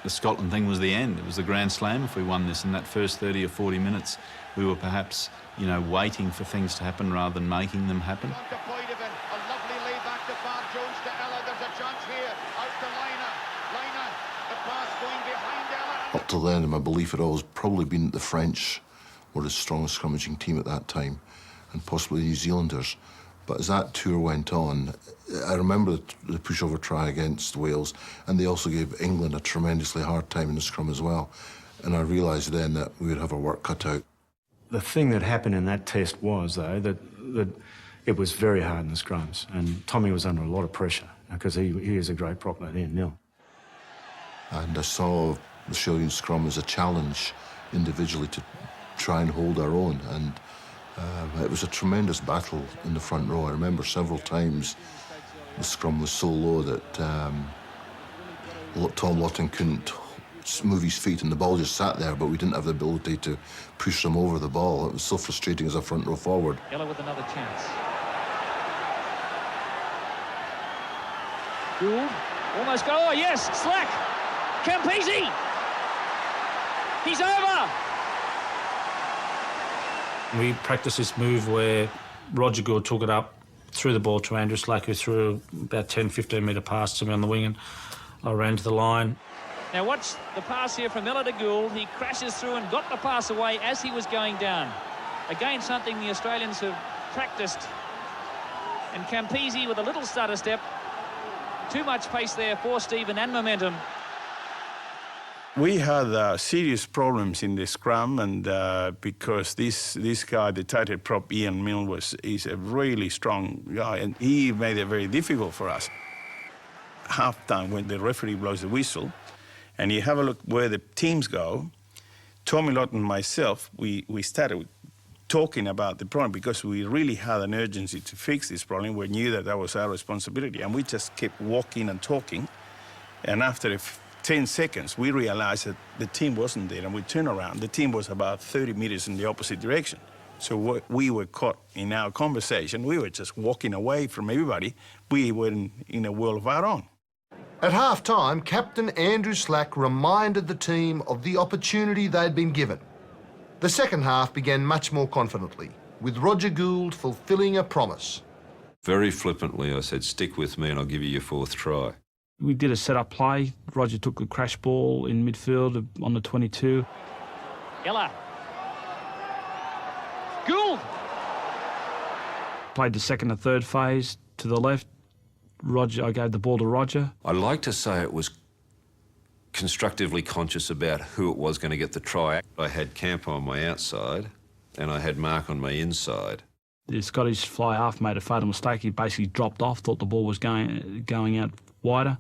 The Scotland thing was the end. It was the Grand Slam if we won this. In that first 30 or 40 minutes, we were perhaps, waiting for things to happen rather than making them happen. A lovely lay back to Farr-Jones to Ella. There's a chance here. Out to Lina. The pass going behind Ella. Up till then, my belief had always probably been that the French were the strongest scrummaging team at that time, and possibly the New Zealanders. But as that tour went on, I remember the pushover try against Wales, and they also gave England a tremendously hard time in the scrum as well. And I realised then that we would have our work cut out. The thing that happened in that test was, though, that it was very hard in the scrums, and Tommy was under a lot of pressure because he is a great prop at nil. And I saw the Australian scrum as a challenge individually to try and hold our own, and It was a tremendous battle in the front row. I remember several times the scrum was so low that Tom Lawton couldn't move his feet and the ball just sat there, but we didn't have the ability to push them over the ball. It was so frustrating as a front row forward. Ella with another chance. Gould, almost go, oh yes, slack. Campese! He's over! We practiced this move where Roger Gould took it up, threw the ball to Andrew Slack, who threw about 10, 15 metre pass to me on the wing, and I ran to the line. Now watch the pass here from Ella to Gould. He crashes through and got the pass away as he was going down. Again, something the Australians have practiced. And Campese with a little stutter step. Too much pace there for Stephen and momentum. We had serious problems in the scrum, and because this guy, the tight prop Ian Milne, is a really strong guy, and he made it very difficult for us. Half-time, when the referee blows the whistle, and you have a look where the teams go, Tommy Lawton and myself, we started talking about the problem because we really had an urgency to fix this problem. We knew that was our responsibility, and we just kept walking and talking. And after 10 seconds, we realized that the team wasn't there, and we turned around. The team was about 30 meters in the opposite direction. So we were caught in our conversation. We were just walking away from everybody. We were in a world of our own. At half-time, Captain Andrew Slack reminded the team of the opportunity they'd been given. The second half began much more confidently, with Roger Gould fulfilling a promise. Very flippantly, I said, stick with me and I'll give you your fourth try. We did a set-up play. Roger took a crash ball in midfield on the 22. Ella. Gould. Played the second and third phase to the left. Roger, I gave the ball to Roger. I like to say it was constructively conscious about who it was going to get the try. I had Campo on my outside and I had Mark on my inside. The Scottish fly half made a fatal mistake. He basically dropped off, thought the ball was going out wider,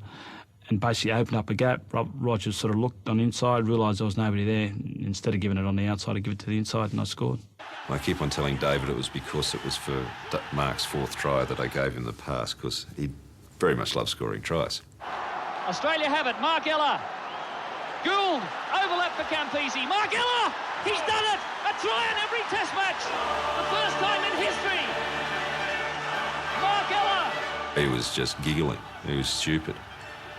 and basically opened up a gap. Roger sort of looked on the inside, realised there was nobody there. Instead of giving it on the outside, I give it to the inside and I scored. I keep on telling David it was because it was for Mark's fourth try that I gave him the pass, because he very much loves scoring tries. Australia have it. Mark Ella. Gould. Overlap for Campese. Mark Ella. He's done it. A try in every test match. The first time in history. Mark Ella. He was just giggling. He was stupid.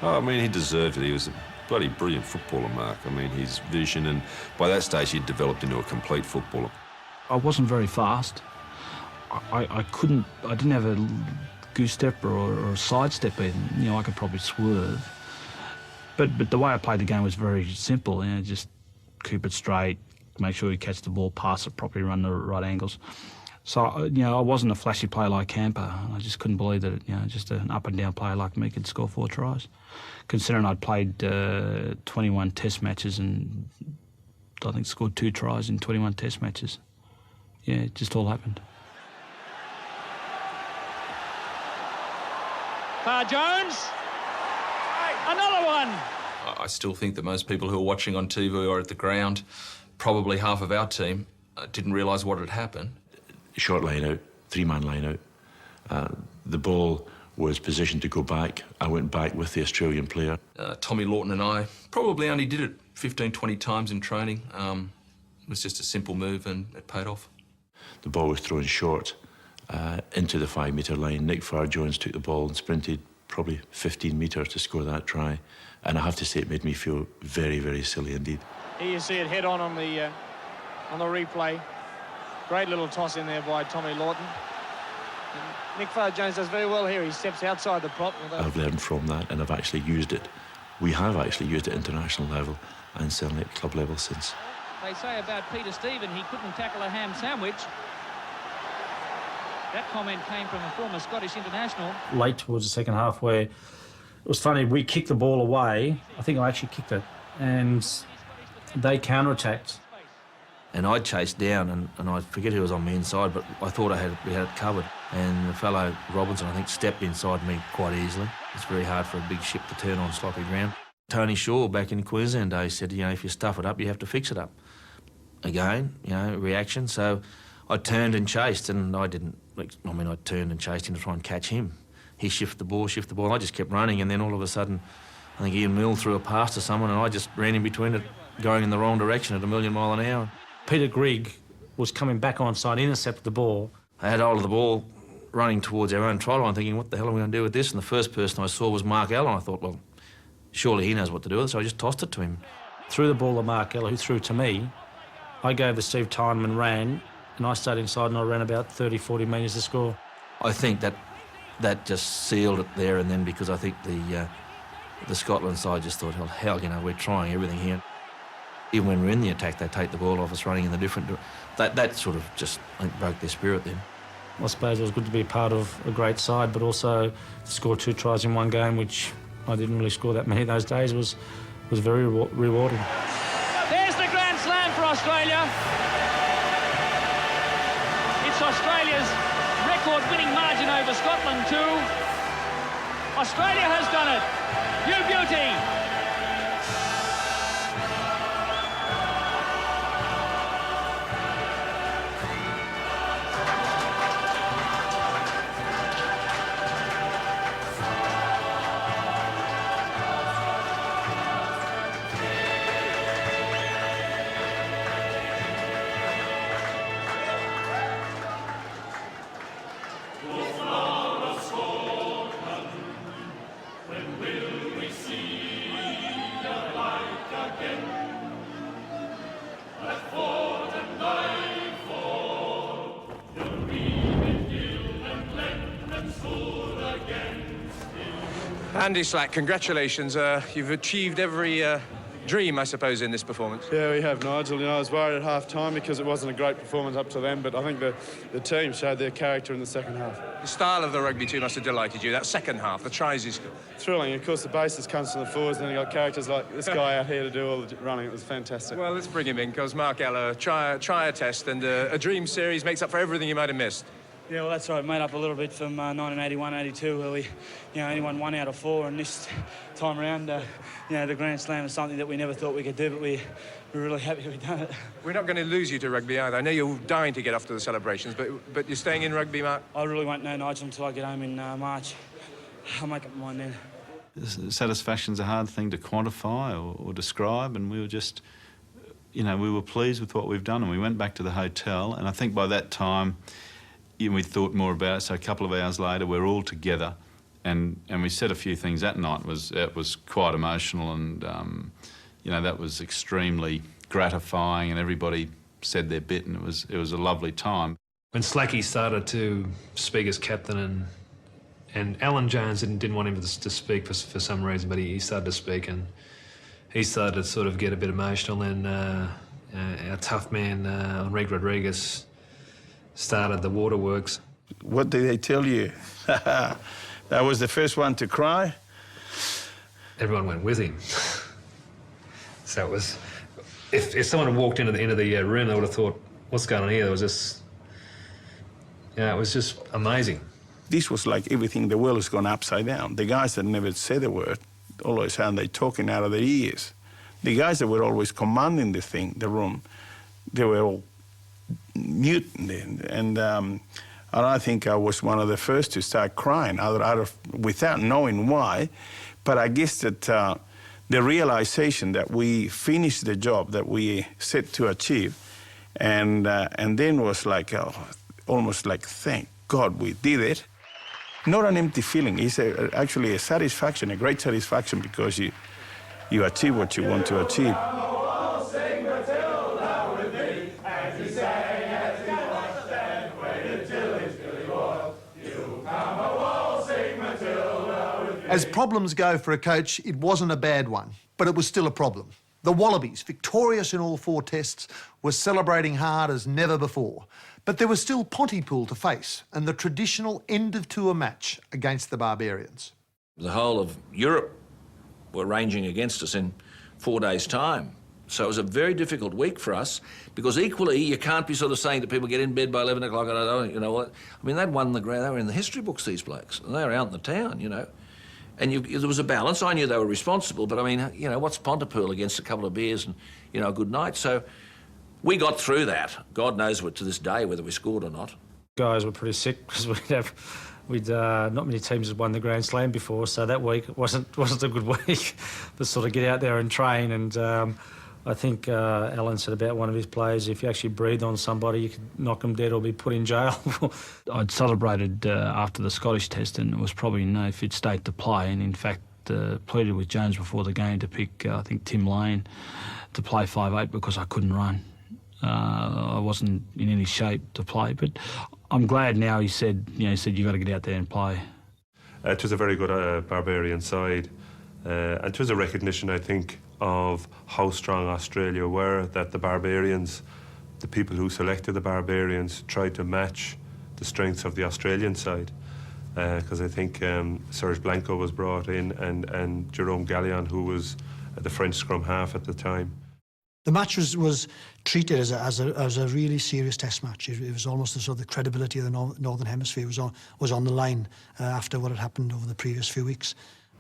Oh, I mean, he deserved it. He was a bloody brilliant footballer, Mark. I mean, his vision, and by that stage he'd developed into a complete footballer. I wasn't very fast. I didn't have a goose step or a side step even. You know, I could probably swerve. But the way I played the game was very simple. You know, just keep it straight, make sure you catch the ball, pass it properly, run the right angles. So, you know, I wasn't a flashy player like Camper. I just couldn't believe that, you know, just an up-and-down player like me could score 4 tries. Considering I'd played 21 test matches and I think scored 2 tries in 21 test matches. Yeah, it just all happened. Farr-Jones. Another one. I still think that most people who are watching on TV or at the ground, probably half of our team, didn't realise what had happened. Short line out, 3-man line out. The ball was positioned to go back. I went back with the Australian player. Tommy Lawton and I probably only did it 15, 20 times in training. It was just a simple move and it paid off. The ball was thrown short into the 5-metre line. Nick Farr-Jones took the ball and sprinted probably 15 metres to score that try. And I have to say it made me feel very, very silly indeed. Here you see it head on the replay. Great little toss in there by Tommy Lawton. And Nick Farr-Jones does very well here. He steps outside the prop. I've learned from that and I've actually used it. We have actually used it at international level and certainly at club level since. They say about Peter Stephen, he couldn't tackle a ham sandwich. That comment came from a former Scottish international. Late towards the second half, where it was funny, we kicked the ball away. I think I actually kicked it, and they counter-attacked. And I chased down, and I forget who was on my inside, but I thought we had it covered. And the fellow Robinson, I think, stepped inside me quite easily. It's very hard for a big ship to turn on sloppy ground. Tony Shaw, back in Queensland days, said, you know, if you stuff it up, you have to fix it up. Again, you know, reaction. So I turned and chased, and I didn't. I mean, I turned and chased him to try and catch him. He shifted the ball. I just kept running, and then all of a sudden, I think Ian Mill threw a pass to someone, and I just ran in between it, going in the wrong direction at a million mile an hour. Peter Grigg was coming back onside, intercepted the ball. I had hold of the ball, running towards our own try line, thinking, what the hell are we going to do with this? And the first person I saw was Mark Allen. I thought, well, surely he knows what to do with it, so I just tossed it to him. Threw the ball to Mark Allen, who threw to me. I gave to Steve Tyneman, ran, and I stayed inside and I ran about 30, 40 metres to score. I think that just sealed it there and then, because I think the Scotland side just thought, hell, we're trying everything here. Even when we're in the attack, they take the ball off us running in the different... That sort of just, I think, broke their spirit then. I suppose it was good to be part of a great side, but also to score 2 tries in one game, which I didn't really score that many those days, was very rewarding. There's the Grand Slam for Australia. It's Australia's record-winning margin over Scotland too. Australia has done it. You beauty. Andy Slack, congratulations. You've achieved every dream, I suppose, in this performance. Yeah, we have, Nigel. I was worried at half-time because it wasn't a great performance up to then, but I think the team showed their character in the second half. The style of the rugby team must have delighted you. That second half, the tries you scored. Thrilling. Of course, the basis comes from the forwards, and then you've got characters like this guy out here to do all the running. It was fantastic. Well, let's bring him in, because Mark Eller, try a test, and a dream series makes up for everything you might have missed. Yeah, well, that's right. Made up a little bit from 1981-82, where we, only won 1 out of 4, and this time around, the Grand Slam is something that we never thought we could do, but we're really happy we've done it. We're not going to lose you to rugby either. I know you're dying to get off to the celebrations, but you're staying in rugby, Mark? I really won't know, Nigel, until I get home in March. I'll make up my mind then. Satisfaction's a hard thing to quantify or describe, and we were just, we were pleased with what we've done, and we went back to the hotel, and I think by that time, we thought more about it, so a couple of hours later we're all together, and we said a few things that night. It was quite emotional, and that was extremely gratifying, and everybody said their bit, and it was a lovely time. When Slacky started to speak as captain, and Alan Jones didn't want him to speak for some reason, but he started to speak, and he started to sort of get a bit emotional, and our tough man, Enrique Rodriguez, started the waterworks. What did they tell you? That was the first one to cry? Everyone went with him. So it was... If someone had walked into the room, they would have thought, what's going on here? There was just... it was just amazing. This was like everything, the world has gone upside down. The guys that never said a word, all of a sudden they're talking out of their ears. The guys that were always commanding the room, they were all mute, and I think I was one of the first to start crying without knowing why, but I guess that the realization that we finished the job that we set to achieve, and then was like almost like, thank God we did it. Not an empty feeling. It's actually a satisfaction, a great satisfaction, because you achieve what you want to achieve. As problems go for a coach, it wasn't a bad one, but it was still a problem. The Wallabies, victorious in all 4 tests, were celebrating hard as never before. But there was still Pontypool to face and the traditional end-of-tour match against the Barbarians. The whole of Europe were ranging against us in 4 days' time. So it was a very difficult week for us, because equally you can't be sort of saying to people, get in bed by 11 o'clock, and I don't, what. I mean, they'd won the ground. They were in the history books, these blokes, and they were out in the town, And there was a balance. I knew they were responsible, but I mean, what's Pontypool against a couple of beers and, a good night? So We got through that. God knows what to this day whether we scored or not. Guys were pretty sick because we'd not many teams had won the Grand Slam before, so that week wasn't a good week. But sort of get out there and train, and I think Alan said about one of his players, if you actually breathe on somebody, you could knock them dead or be put in jail. I'd celebrated after the Scottish test, and it was probably in no fit state to play, and in fact pleaded with Jones before the game to pick, I think, Tim Lane to play 5'8" because I couldn't run. I wasn't in any shape to play, but I'm glad now he said, you got to get out there and play. It was a very good Barbarian side, and it was a recognition, I think, of how strong Australia were, that the Barbarians, the people who selected the Barbarians, tried to match the strengths of the Australian side. Because I think Serge Blanco was brought in, and Jerome Gallion, who was the French scrum half at the time. The match was treated as a really serious test match. It was almost as though the credibility of the Northern Hemisphere was on the line after what had happened over the previous few weeks.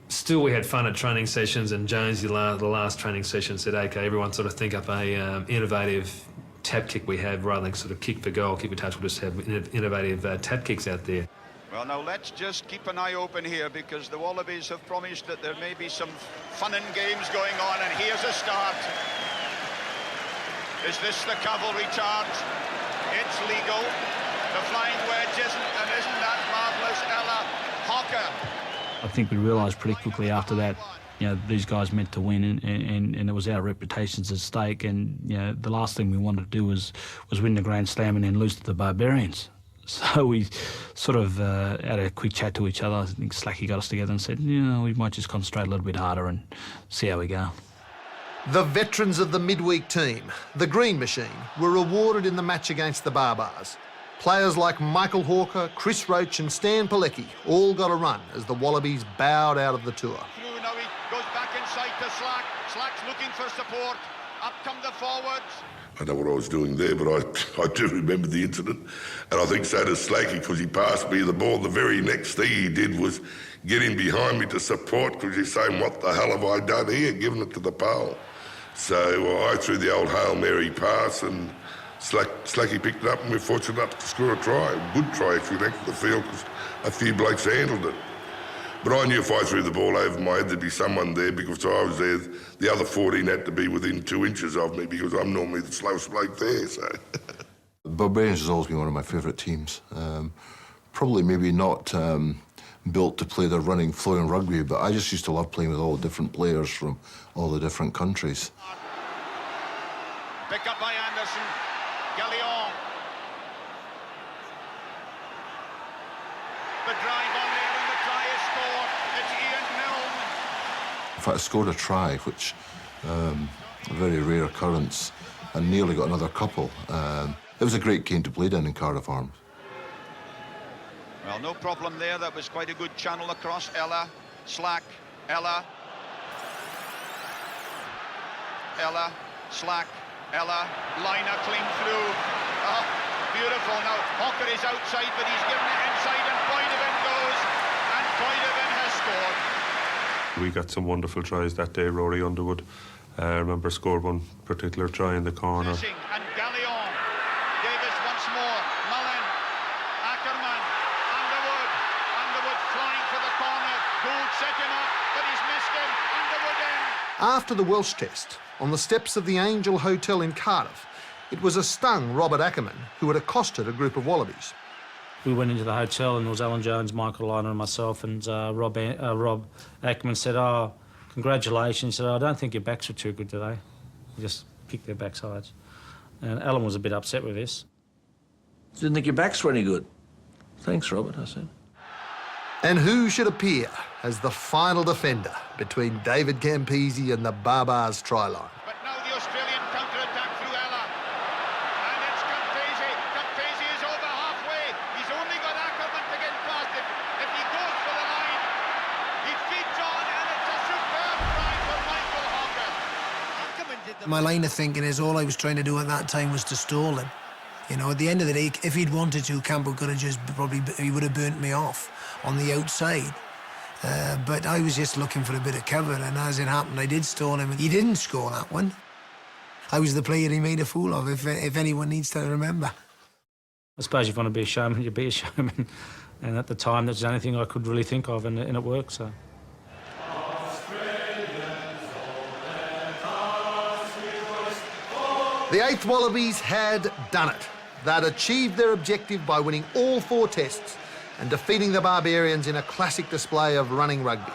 Still, we had fun at training sessions, and Jones, the last training session, said, "Okay, everyone sort of think up a innovative tap kick we have rather than sort of kick for goal, kick for touch. We'll just have innovative tap kicks out there." Well, now let's just keep an eye open here, because the Wallabies have promised that there may be some fun and games going on, and here's a start. Is this the cavalry charge? It's legal. The flying wedge isn't, and isn't that marvellous? Ella Hawker. I think we realised pretty quickly after that, these guys meant to win, and it was our reputations at stake, and the last thing we wanted to do was win the Grand Slam and then lose to the Barbarians. So we sort of had a quick chat to each other. I think Slacky got us together and said, we might just concentrate a little bit harder and see how we go. The veterans of the midweek team, the Green Machine, were rewarded in the match against the Barbars. Players like Michael Hawker, Chris Roach and Stan Pilecki all got a run as the Wallabies bowed out of the tour. Through now, he goes back inside to Slack. Slack's looking for support. Up come the forwards. I know what I was doing there, but I do remember the incident. And I think so does Slacky, because he passed me the ball. The very next thing he did was get in behind me to support, because he's saying, what the hell have I done here, giving it to the pole. So I threw the old Hail Mary pass, and Slacky picked it up, and we were fortunate enough to score a try. A good try, if you like, for the field, because a few blokes handled it. But I knew if I threw the ball over my head, there'd be someone there, because I was there. The other 14 had to be within 2 inches of me, because I'm normally the slowest bloke there, so. The Barbarians has always been one of my favourite teams. Probably maybe not built to play the running, flowing rugby, but I just used to love playing with all the different players from all the different countries. Pick up by Anderson. Gallion. The drive on there, and the try is scored. It's Ian Milne. In fact, I scored a try, which a very rare occurrence, and nearly got another couple. It was a great game to play down in Cardiff Arms. Well, no problem there. That was quite a good channel across. Ella, Slack, Ella. Ella, Slack, Ella, liner clean through. Oh, beautiful. Now, Hawker is outside, but he's given it inside, and Poidevin goes, and Poidevin has scored. We got some wonderful tries that day. Rory Underwood, I remember, scored one particular try in the corner. And Gallion. Davis once more. Mullen. Ackerman. Underwood flying for the corner. Gould set him up, but he's missed him. Underwood in. After the Welsh test, on the steps of the Angel Hotel in Cardiff, it was a stung Robert Ackerman who had accosted a group of Wallabies. We went into the hotel, and it was Alan Jones, Michael Liner and myself, and Rob Ackerman said, "Oh, congratulations." He said, "I don't think your backs were too good today." He just kicked their backsides. And Alan was a bit upset with this. Didn't think your backs were any good. Thanks, Robert, I said. And who should appear as the final defender between David Campese and the Barbars try line? But now the Australian counter-attack through Ella. And it's Campese. Campese is over halfway. He's only got Ackerman to get past him. If he goes for the line, he feeds on, and it's a superb try for Michael Hawker. My line of thinking is all I was trying to do at that time was to stall him. At the end of the day, if he'd wanted to, Campbell could have just he would have burnt me off on the outside. But I was just looking for a bit of cover, and as it happened, I did stall him, and he didn't score that one. I was the player he made a fool of, if anyone needs to remember. I suppose if you want to be a showman, you be a showman. And at the time, that's the only thing I could really think of, and it worked, so. The 8th Wallabies had done it. They'd achieved their objective by winning all 4 tests and defeating the Barbarians in a classic display of running rugby.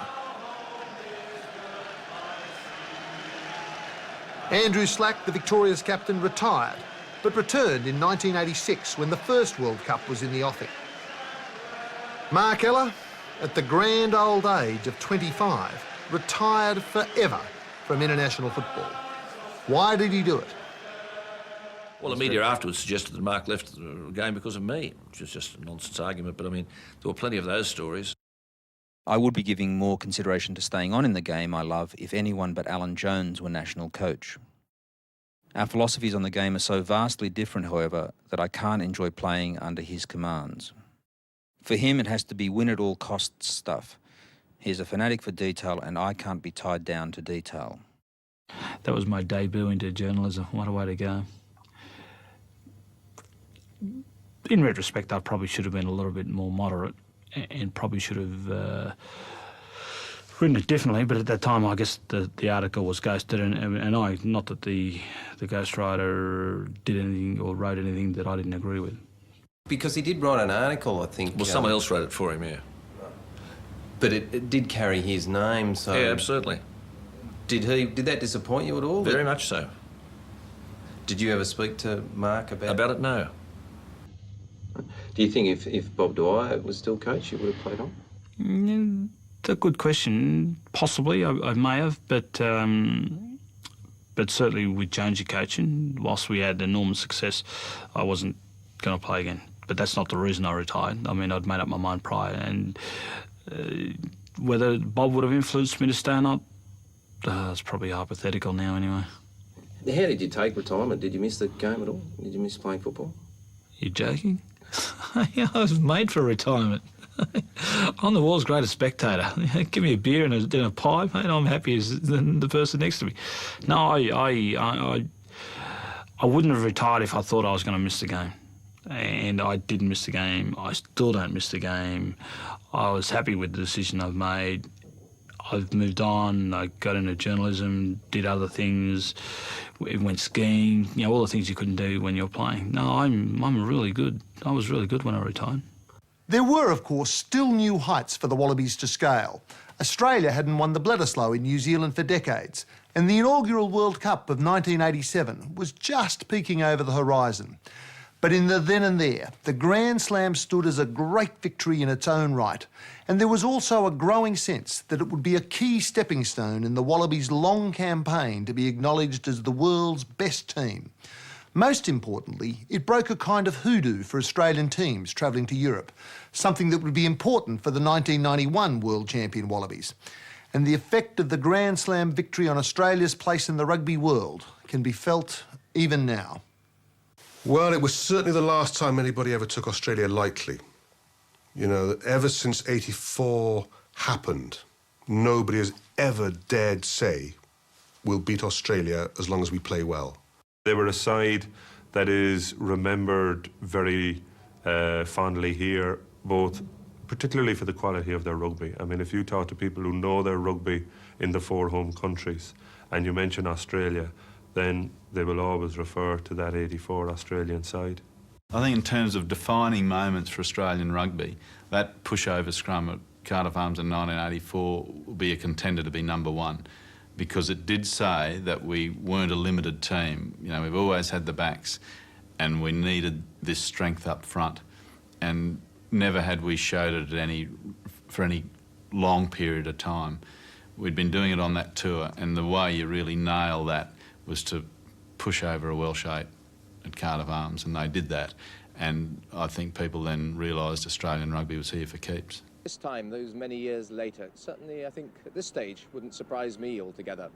Andrew Slack, the Victoria's captain, retired, but returned in 1986 when the first World Cup was in the offing. Mark Ella, at the grand old age of 25, retired forever from international football. Why did he do it? Well, the media afterwards suggested that Mark left the game because of me, which is just a nonsense argument, but I mean, there were plenty of those stories. I would be giving more consideration to staying on in the game I love if anyone but Alan Jones were national coach. Our philosophies on the game are so vastly different, however, that I can't enjoy playing under his commands. For him, it has to be win-at-all-costs stuff. He's a fanatic for detail, and I can't be tied down to detail. That was my debut into journalism. What a way to go. In retrospect, I probably should have been a little bit more moderate and probably should have written it differently, but at that time I guess the article was ghosted and I, not that the ghostwriter did anything or wrote anything that I didn't agree with. Because he did write an article, I think. Well, someone else wrote it for him, yeah. But it did carry his name, so... Yeah, absolutely. Did that disappoint you at all? Very much so. Did you ever speak to Mark about it? About it, no. Do you think if Bob Dwyer was still coach, you would have played on? It's a good question. Possibly, I may have, but certainly with Jonesy coaching, whilst we had enormous success, I wasn't going to play again. But that's not the reason I retired. I mean, I'd made up my mind prior, and whether Bob would have influenced me to stay or not, it's probably hypothetical now anyway. How did you take retirement? Did you miss the game at all? Did you miss playing football? You joking? I was made for retirement. I'm the world's greatest spectator. Give me a beer and a pie, mate, I'm happy as the person next to me. No, I wouldn't have retired if I thought I was going to miss the game. And I didn't miss the game. I still don't miss the game. I was happy with the decision I've made. I've moved on. I got into journalism, did other things, went skiing, all the things you couldn't do when you're playing. No, I'm really good. I was really good when I retired. There were, of course, still new heights for the Wallabies to scale. Australia hadn't won the Bledisloe in New Zealand for decades, and the inaugural World Cup of 1987 was just peeking over the horizon. But in the then and there, the Grand Slam stood as a great victory in its own right, and there was also a growing sense that it would be a key stepping stone in the Wallabies' long campaign to be acknowledged as the world's best team. Most importantly, it broke a kind of hoodoo for Australian teams travelling to Europe, something that would be important for the 1991 World Champion Wallabies. And the effect of the Grand Slam victory on Australia's place in the rugby world can be felt even now. Well, it was certainly the last time anybody ever took Australia lightly. Ever since '84 happened, nobody has ever dared say, we'll beat Australia as long as we play well. They were a side that is remembered very fondly here, both particularly for the quality of their rugby. I mean, if you talk to people who know their rugby in the 4 home countries and you mention Australia, then they will always refer to that '84 Australian side. I think in terms of defining moments for Australian rugby, that pushover scrum at Cardiff Arms in 1984 will be a contender to be number 1, because it did say that we weren't a limited team. We've always had the backs, and we needed this strength up front, and never had we showed it for any long period of time. We'd been doing it on that tour, and the way you really nail that was to push over a Welsh 8 at Cardiff Arms, and they did that. And I think people then realised Australian rugby was here for keeps. This time, those many years later, certainly I think at this stage wouldn't surprise me altogether.